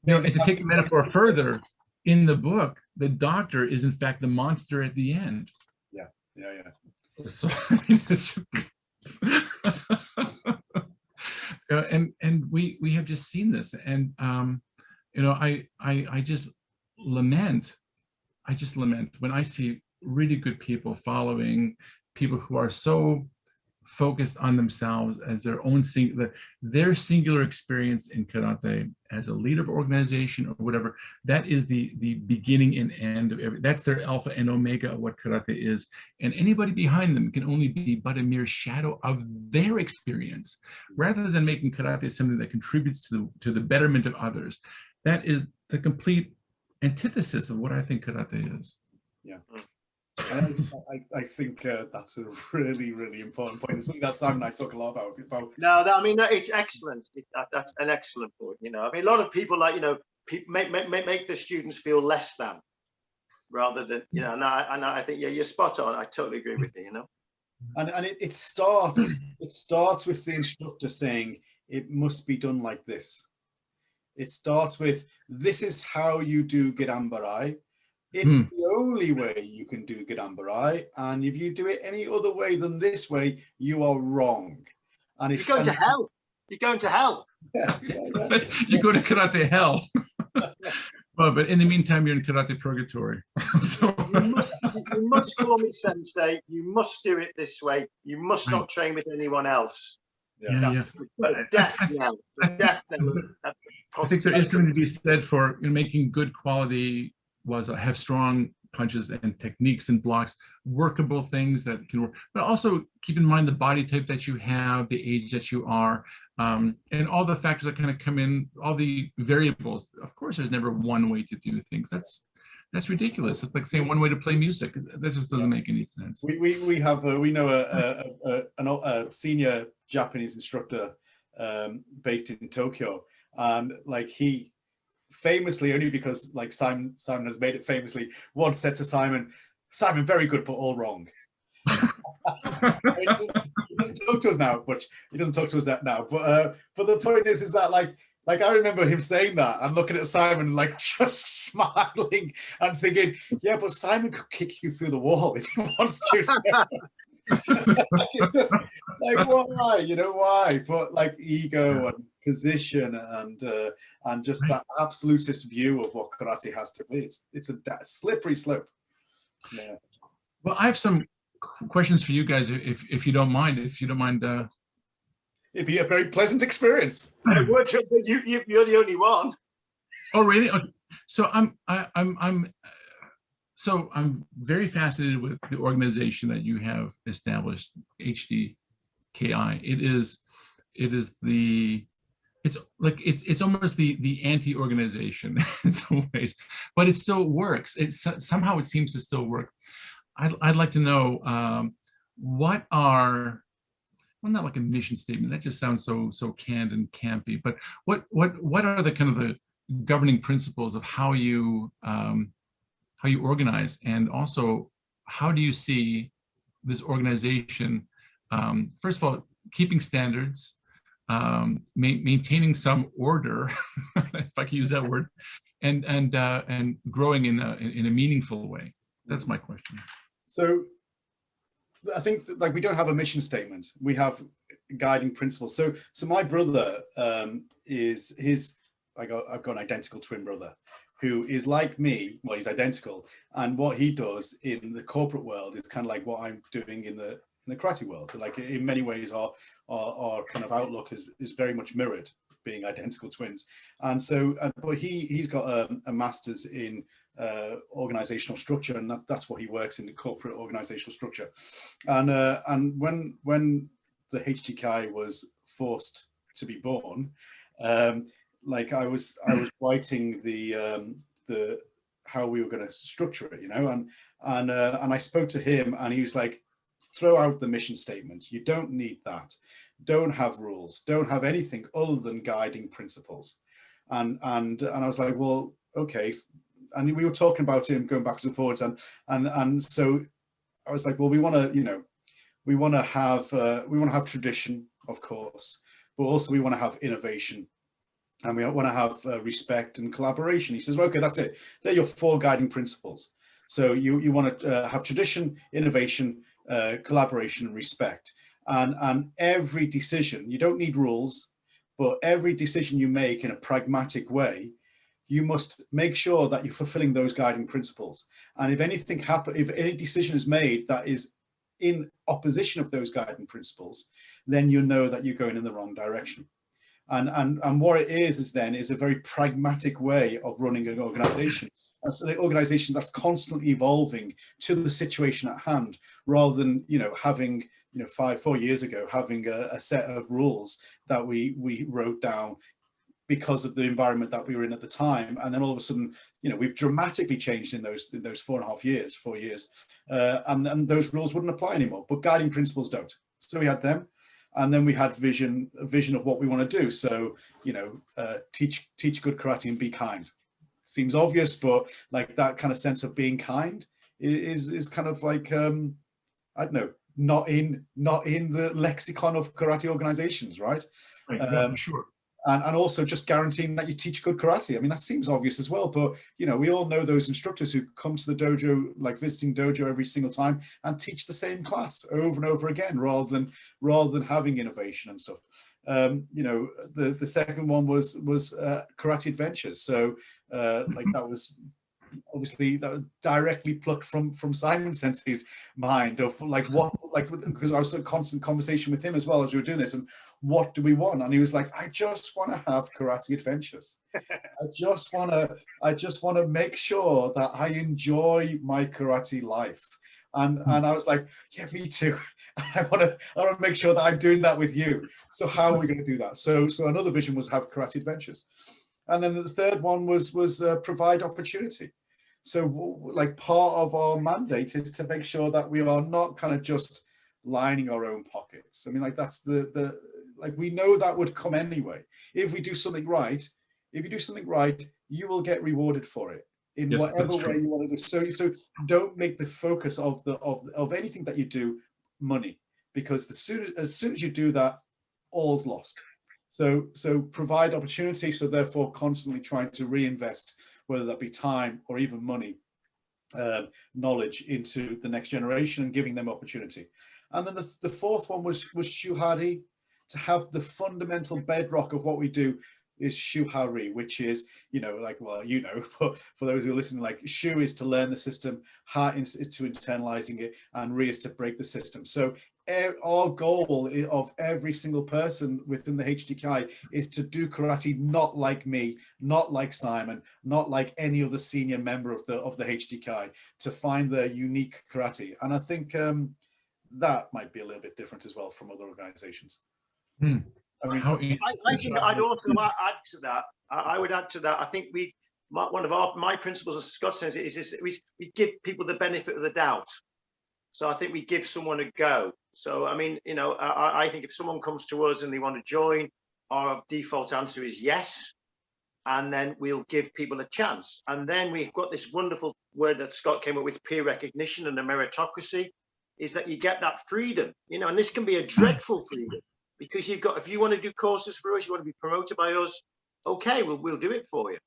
and to take the metaphor further, in the book, the doctor is in fact the monster at the end. Yeah. So I mean, and we have just seen this, and you know, I just lament when I see really good people following people who are so focused on themselves as their own their singular experience in karate as a leader of organization or whatever. That is the beginning and end of that's their alpha and omega of what karate is, and anybody behind them can only be but a mere shadow of their experience, rather than making karate something that contributes to the betterment of others. That is the complete antithesis of what I think karate is. Yeah. I think that's a really, really important point. It's something that Simon and I talk a lot about. No, I mean, it's excellent. That's an excellent point. You know, I mean, a lot of people, like, you know, make the students feel less than, rather than, you know. And I think, yeah, you're spot on. I totally agree with you. You know, and it starts with the instructor saying it must be done like this. It starts with, this is how you do Gidan-barai. It's the only way you can do Gidan-barai, and if you do it any other way than this way, you are wrong. And you're going to hell. You're going to hell. Yeah. You go to karate hell. Well, but in the meantime, you're in karate purgatory. So you must call me sensei. You must do it this way. You must not train with anyone else. I think there is something to be said for, you know, making good quality have strong punches and techniques and blocks, workable things that can work, but also keep in mind the body type that you have, the age that you are, and all the factors that kind of come in, all the variables. Of course, there's never one way to do things. That's ridiculous. It's like saying one way to play music. That just doesn't make any sense. We know a senior Japanese instructor based in Tokyo, and like, he famously, only because like Simon has made it famously, once said to Simon, very good but all wrong. He doesn't talk to us now, but he doesn't talk to us now. But the point is that like I remember him saying that and looking at Simon like just smiling and thinking, yeah, but Simon could kick you through the wall if he wants to. It's just like, why? You know, why? But like ego and position and just that absolutist view of what karate has to be. It's a slippery slope. Yeah. Well, I have some questions for you guys, if you don't mind. It'd be a very pleasant experience. You're the only one. Oh, really? Okay. So I'm very fascinated with the organization that you have established, HDKI. It's almost the anti-organization in some ways, but it still works. Somehow it seems to still work. I'd like to know what are, well, not like a mission statement. That just sounds so canned and campy. But what are the kind of the governing principles of how you organize, and also how do you see this organization? First of all, keeping standards, maintaining some order, if I can use that word, and growing in a meaningful way. That's my question. So I think that, like, we don't have a mission statement. We have guiding principles. So my brother I've got an identical twin brother who is like me. Well, he's identical, and what he does in the corporate world is kind of like what I'm doing in the karate world. Like, in many ways, our kind of outlook is very much mirrored, being identical twins. And so, but he's got a master's in organizational structure, and that's what he works in, the corporate organizational structure. And when the HDKI was forced to be born, like I was writing the how we were going to structure it, you know, and I spoke to him, and he was like, throw out the mission statement. You don't need that. Don't have rules. Don't have anything other than guiding principles. And I was like, well, okay. And we were talking about him going backwards and forwards, and so I was like, well, we want to have tradition, of course, but also we want to have innovation, and we want to have respect and collaboration. He says, well, okay, that's it. They're your 4 guiding principles. So you want to have tradition, innovation, collaboration, and respect. And every decision, you don't need rules, but every decision you make in a pragmatic way, you must make sure that you're fulfilling those guiding principles. And if any decision is made that is in opposition of those guiding principles, then you know that you're going in the wrong direction. And what it is a very pragmatic way of running an organization. And so the organization that's constantly evolving to the situation at hand, rather than, having, 4 years ago, having a set of rules that we wrote down because of the environment that we were in at the time, and then all of a sudden, we've dramatically changed in those 4 years, and those rules wouldn't apply anymore. But guiding principles don't. So we had them, and then we had a vision of what we want to do. So teach good karate and be kind. Seems obvious, but like that kind of sense of being kind is kind of like I don't know, not in the lexicon of karate organizations, right? Right, sure. And also just guaranteeing that you teach good karate. I mean, that seems obvious as well, but we all know those instructors who come to the dojo, like visiting dojo every single time, and teach the same class over and over again, rather than having innovation and stuff. The second one was karate adventures. So like that was obviously directly plucked from Simon Sensei's mind of because I was in constant conversation with him as well as we were doing this, and what do we want? And he was like, I just want to have karate adventures. I just want to make sure that I enjoy my karate life. And I was like, yeah, me too. I want to make sure that I'm doing that with you. So how are we going to do that? So another vision was have karate adventures. And then the third one was provide opportunity. So like part of our mandate is to make sure that we are not kind of just lining our own pockets. I mean, like that's the we know that would come anyway. If we do something right, you will get rewarded for it in whatever way you want to do. So don't make the focus of anything that you do money, because as soon as you do that, all's lost. So provide opportunity, so therefore constantly trying to reinvest, whether that be time or even money, knowledge into the next generation and giving them opportunity. And then the fourth one was shuhari, to have the fundamental bedrock of what we do is shuhari, which is, but for those who are listening, like shu is to learn the system, ha is to internalizing it, and ri is to break the system. So our goal of every single person within the HDKI is to do karate not like me, not like Simon, not like any other senior member of the HDKI, to find their unique karate. And I think that might be a little bit different as well from other organizations. Hmm. I think I'd also add to that. I would add to that. I think one of my principles, as Scott says, is we give people the benefit of the doubt. So I think we give someone a go. So I mean, I think if someone comes to us and they want to join, our default answer is yes, and then we'll give people a chance. And then we've got this wonderful word that Scott came up with, peer recognition and a meritocracy, is that you get that freedom, and this can be a dreadful freedom, because if you want to do courses for us, you want to be promoted by us, okay, we'll do it for you.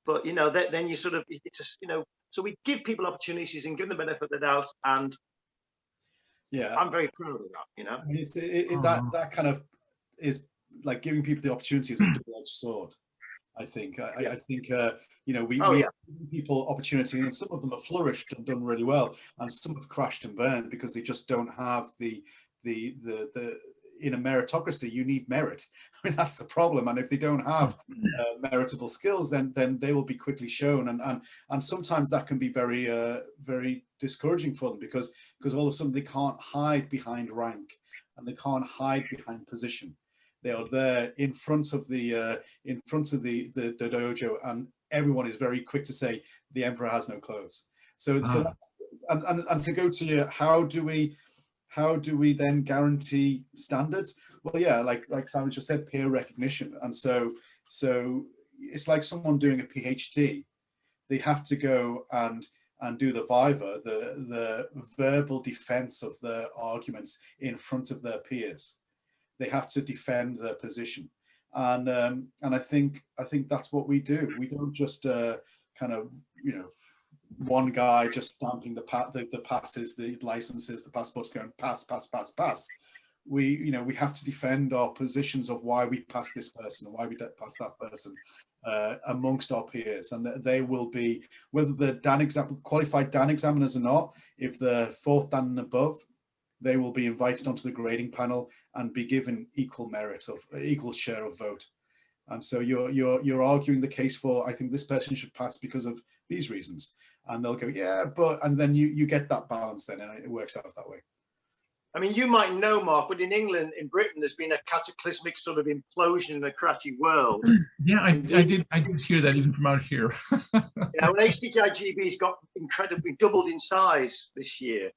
But then you sort of, so we give people opportunities and give them the benefit of the doubt, and yeah, I'm very proud of that. I mean, that kind of is like giving people the opportunity is a double-edged sword. I think we give people opportunity, and some of them have flourished and done really well, and some have crashed and burned because they just don't have the in a meritocracy, you need merit. I mean, that's the problem. And if they don't have meritable skills, then they will be quickly shown. And sometimes that can be very, very discouraging for them, because all of a sudden they can't hide behind rank and they can't hide behind position. They are there in front of the dojo, and everyone is very quick to say the emperor has no clothes. So to go to you, how do we then guarantee standards? Well, yeah, like Simon just said, peer recognition. And so it's like someone doing a PhD. They have to go and do the viva, the verbal defense of their arguments in front of their peers. They have to defend their position. And I think that's what we do. We don't just kind of, one guy just stamping the passes, the licenses, the passports, going pass. We have to defend our positions of why we pass this person and why we don't pass that person amongst our peers, and they will be, whether they're qualified Dan examiners or not, if they're fourth Dan and above, they will be invited onto the grading panel and be given equal share of vote. And so you're arguing the case for, I think this person should pass because of these reasons. And they'll go, yeah, and then you get that balance then, and it works out that way. I mean, you might know, Mark, but in England, in Britain, there's been a cataclysmic sort of implosion in the karate world. Yeah, I did hear that even from out here. Yeah, well, HDKI GB's got incredibly doubled in size this year.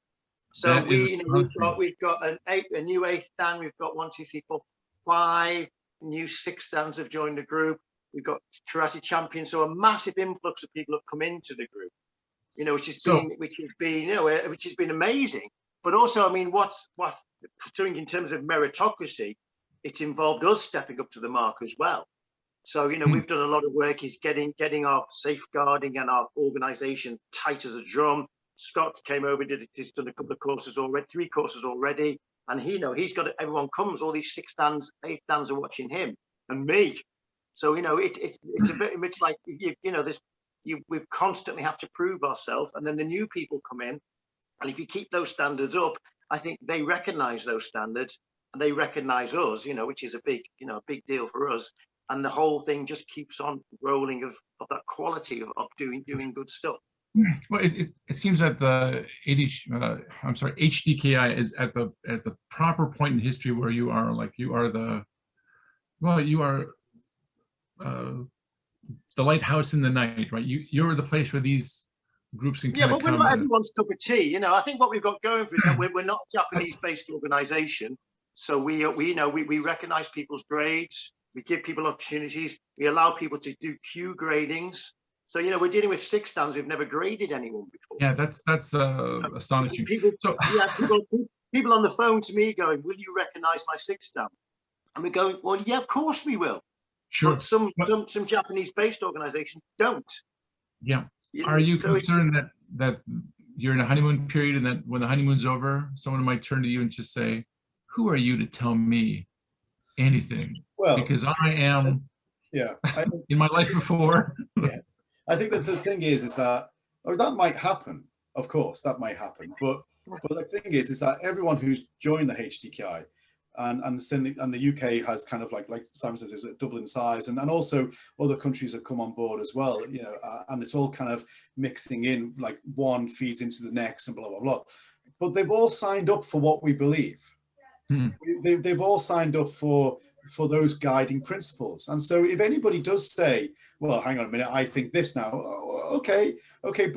So we've got a new 8th Dan. We've got 1, 2, 3, 4, 5 new 6th Dans have joined the group. We've got karate champions. So a massive influx of people have come into the group, which has been amazing. But also, I mean, what's doing in terms of meritocracy, it's involved us stepping up to the mark as well. So, we've done a lot of work is getting our safeguarding and our organization tight as a drum. Scott came over, he's done a couple of courses already, 3 courses already. And he's got everyone comes, all these 6 Dans, 8 Dans are watching him and me. So, it's a bit much like, we constantly have to prove ourselves. And then the new people come in. And if you keep those standards up, I think they recognize those standards and they recognize us, which is a big deal for us. And the whole thing just keeps on rolling of that quality of doing good stuff. Well, it seems that the HDKI is at the proper point in history where you are the lighthouse in the night, right? You're the place where these groups can but we're not everyone's cup of tea. I think what we've got going for is that we're not a Japanese-based organization, so we recognize people's grades, we give people opportunities, we allow people to do Q gradings. So we're dealing with 6 Dans who've never graded anyone before. Yeah, that's astonishing. People people on the phone to me going, "Will you recognize my 6-Dan?" And we go, "Well, yeah, of course we will." Sure. But some Japanese-based organizations don't. Yeah. You know, Are you so concerned that you're in a honeymoon period, and that when the honeymoon's over, someone might turn to you and just say, "Who are you to tell me anything?" Well, Because I am yeah, in my life before. yeah. I think that the thing is that, or that might happen. Of course, that might happen. But the thing is that everyone who's joined the HDKI and the UK has kind of like Simon says, is double in size, and also other countries have come on board as well. You know, and it's all kind of mixing in, like one feeds into the next and blah blah blah. But they've all signed up for what we believe. They've all signed up for those guiding principles. And so if anybody does say, well, hang on a minute, I think this now, okay,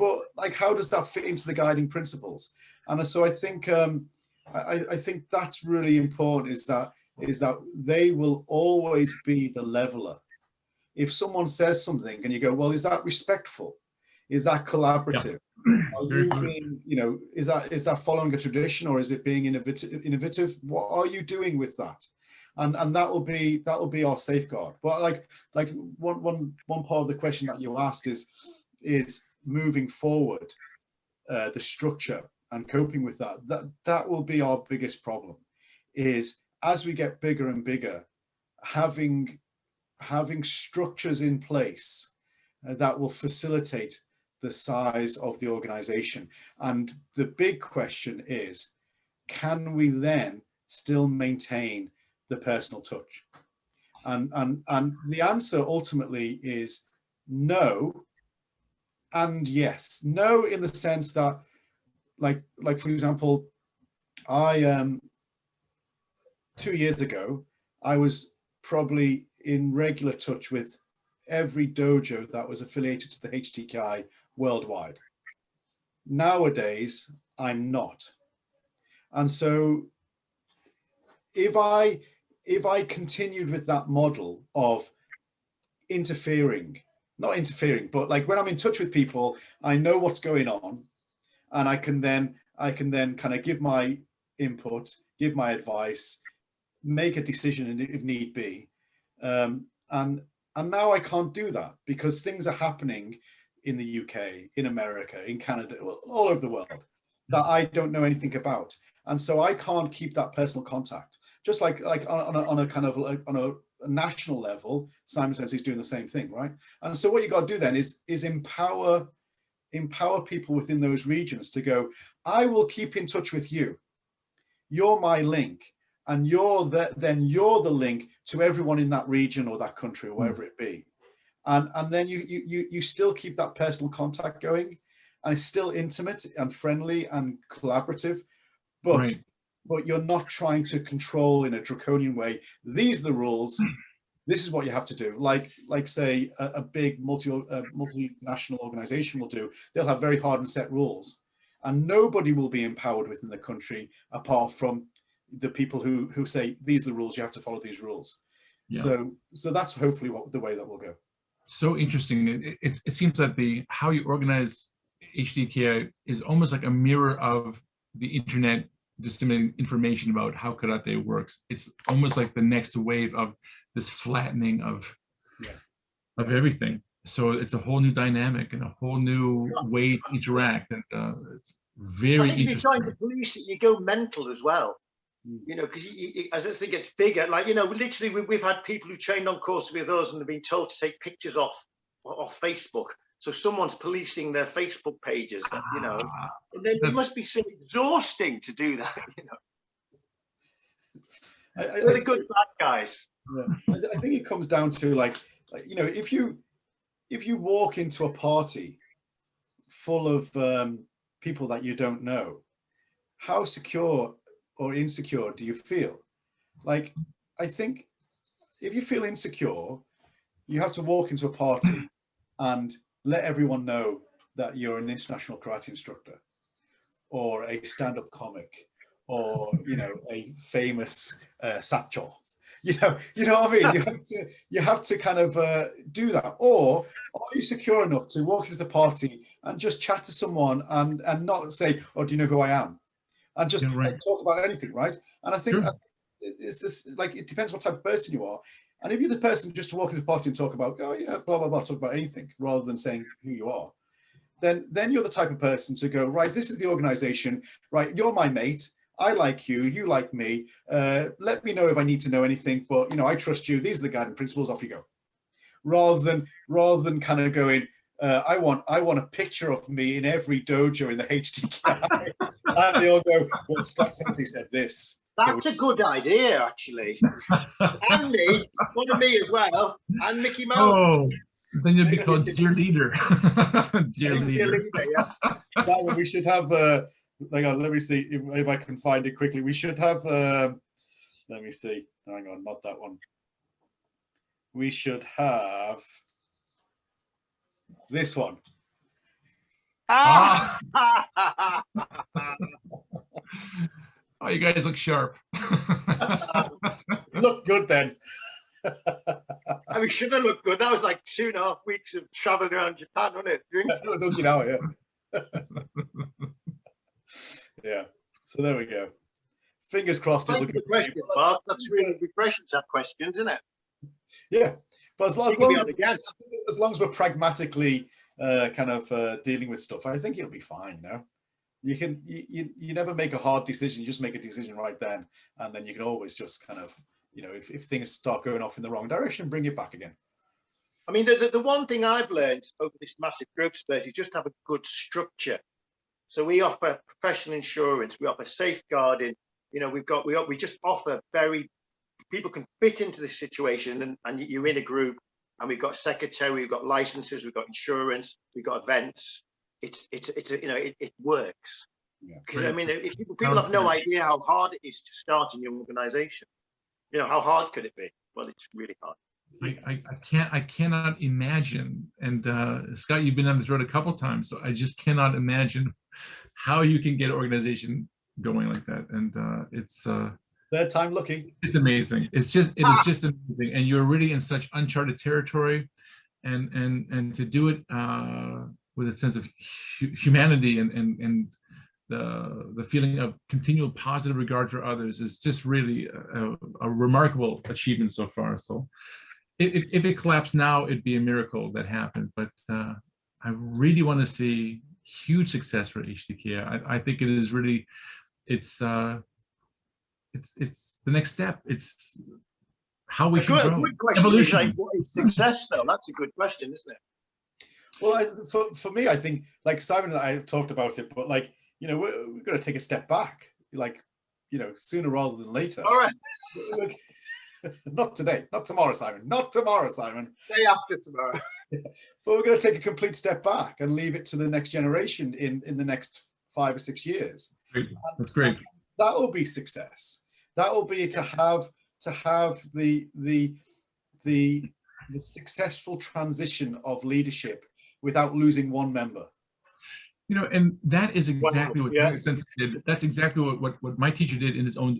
but like, how does that fit into the guiding principles? And so I think I think that's really important, is that they will always be the leveler. If someone says something and you go, well, is that respectful? Is that collaborative? Yeah. Are you being, you know, is that following a tradition, or is it being innovative? What are you doing with that? And that will be our safeguard. But like one part of the question that you asked is moving forward, the structure and coping with that will be our biggest problem, is as we get bigger and bigger, having structures in place that will facilitate the size of the organization. And the big question is, can we then still maintain the personal touch? And the answer ultimately is no and yes. No, in the sense that, like for example, I 2 years ago, I was probably in regular touch with every dojo that was affiliated to the HDKI worldwide. Nowadays, I'm not. And so if I continued with that model of not interfering, but like when I'm in touch with people, I know what's going on, and I can then kind of give my input, give my advice, make a decision if need be. And now I can't do that because things are happening in the UK, in America, in Canada, all over the world that I don't know anything about. And so I can't keep that personal contact. Just like on a kind of like on a national level, Simon says he's doing the same thing, right? And so what you got to do then is empower people within those regions to go, I will keep in touch with you. You're my link, and you're the link to everyone in that region or that country or wherever it be. And then you still keep that personal contact going, and it's still intimate and friendly and collaborative, but you're not trying to control in a draconian way. These are the rules. This is what you have to do. Like say a big multinational organization will do. They'll have very hard and set rules, and nobody will be empowered within the country apart from the people who say these are the rules. You have to follow these rules. Yeah. So that's hopefully the way that will go. So interesting. It seems that how you organize HDKI is almost like a mirror of the internet disseminating information about how karate works. It's almost like the next wave of this flattening of everything. So it's a whole new dynamic and a whole new way to interact, and it's very interesting. If you're trying to police it, you go mental as well. You know, because as it gets bigger, like, you know, literally we've had people who trained on course with us and have been told to take pictures off Facebook. So someone's policing their Facebook pages, you know, and then it must be so exhausting to do that, you know. They're the good bad guys. Yeah. I think it comes down to like, you know, if you walk into a party full of people that you don't know, how secure or insecure do you feel? Like, I think if you feel insecure, you have to walk into a party and let everyone know that you're an international karate instructor or a stand-up comic or, you know, a famous satchel. You know what I mean? You have to kind of do that. Or are you secure enough to walk into the party and just chat to someone and not say, oh, do you know who I am? and just right. like, talk about anything, right? And I think Sure. it's this, like, it depends what type of person you are. And if you're the person just to walk into a party and talk about, oh yeah, blah blah blah, talk about anything rather than saying who you are, then you're the type of person to go, right, this is the organization, right, you're my mate, I like you, you like me, let me know if I need to know anything, but I trust you, these are the guiding principles, off you go. Rather than kind of going, I want a picture of me in every dojo in the HDKI. And they all go, well, Scott says he said this. That's a good idea, actually. And me, one of me as well, and Mickey Mouse. Oh, then you'd be called Dear Leader. Dear Leader. Yeah. That one we should have, hang on, let me see if I can find it quickly. We should have, let me see, hang on, not that one. We should have this one. Oh, you guys look sharp. Look good then. We should have looked good. That was like 2.5 weeks of traveling around Japan, wasn't it? That was Okinawa, yeah. Yeah. So there we go. Fingers crossed. Thank you for the question, Mark. That's really refreshing to have questions, isn't it? Yeah, but as long as we're pragmatically kind of dealing with stuff, I think it'll be fine. You never make a hard decision, you just make a decision right then, and then you can always just kind of, if things start going off in the wrong direction, bring it back again. I mean, the one thing I've learned over this massive growth space is just have a good structure. So we offer professional insurance, we offer safeguarding, we just offer people can fit into this situation, and you're in a group, and we've got secretary, we've got licenses, we've got insurance, we've got events. It works. Because I mean, if people have no idea how hard it is to start a new organization. How hard could it be? Well, it's really hard. I cannot imagine. And Scott, you've been on this road a couple times, so I just cannot imagine how you can get an organization going like that. And it's third time lucky. It's amazing. It is just amazing. And you're really in such uncharted territory, and to do it with a sense of humanity and the feeling of continual positive regard for others is just really a remarkable achievement so far. So if it collapsed now, it'd be a miracle that happened. But I really want to see huge success for HDKI. I think it is really, it's the next step. It's how we should grow. Good question. Evolution. What is success, though? That's a good question, isn't it? Well, for me, I think, like Simon and I have talked about it, but like, we're going to take a step back, like, sooner rather than later. All right. Not today, not tomorrow, Simon. Not tomorrow, Simon. Day after tomorrow. But we're going to take a complete step back and leave it to the next generation in the next 5 or 6 years. Great. That's great. That will be success. That will be to have the successful transition of leadership without losing one member. And that is exactly what Sensei did. That's exactly what my teacher did in his own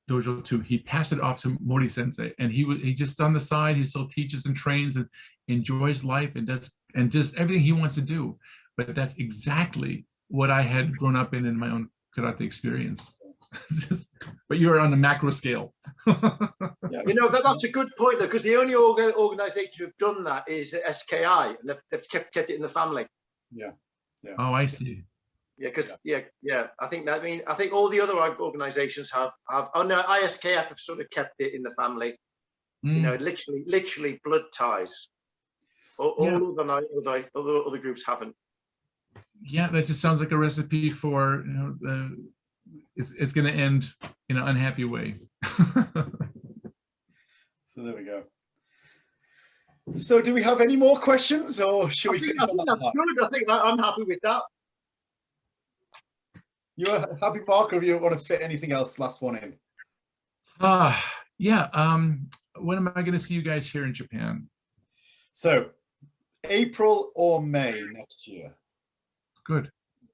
dojo too. He passed it off to Mori Sensei, and he just on the side, he still teaches and trains and enjoys life and does everything he wants to do. But that's exactly what I had grown up in my own karate experience. But you're on a macro scale. Yeah. That's a good point, though, because the only organization who've done that is SKI, and they've kept it in the family. Yeah. Yeah. Oh, I see. Yeah, because I think all the other organizations have. Oh no, ISKF have sort of kept it in the family. Literally blood ties. All other groups haven't. Yeah, that just sounds like a recipe for it's going to end in an unhappy way. So there we go. So do we have any more questions, or should we finish on that? That's good. I think I'm happy with that. You are happy, Mark, or you want to fit anything else? Last one in. Yeah. When am I going to see you guys here in Japan? So April or May next year. Good.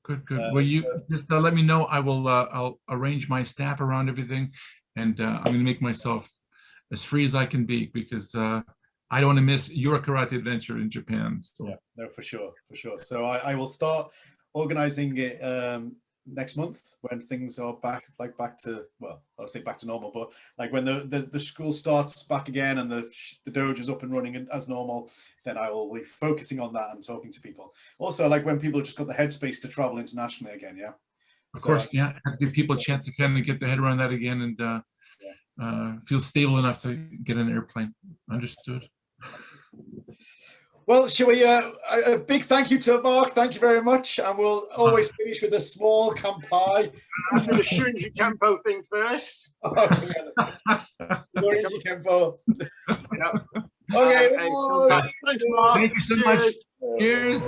Well, you just let me know. I'll arrange my staff around everything, and I'm going to make myself as free as I can be, because I don't want to miss your karate adventure in Japan. So. Yeah, no, for sure. So I will start organizing it next month when things are back to, well, I'll say back to normal, but like when the school starts back again and the dojo's up and running as normal, then I will be focusing on that and talking to people. Also, like when people just got the headspace to travel internationally again, yeah. Of course, yeah. Give people a chance to kind of get their head around that again and feel stable enough to get in an airplane. Understood. Well, shall we, a big thank you to Mark. Thank you very much. And we'll always finish with a small kampai. I'll do the Shunji Kempo thing first. Shunji Kempo. Yep. Okay. Thanks, Mark. Thank you so much. Cheers.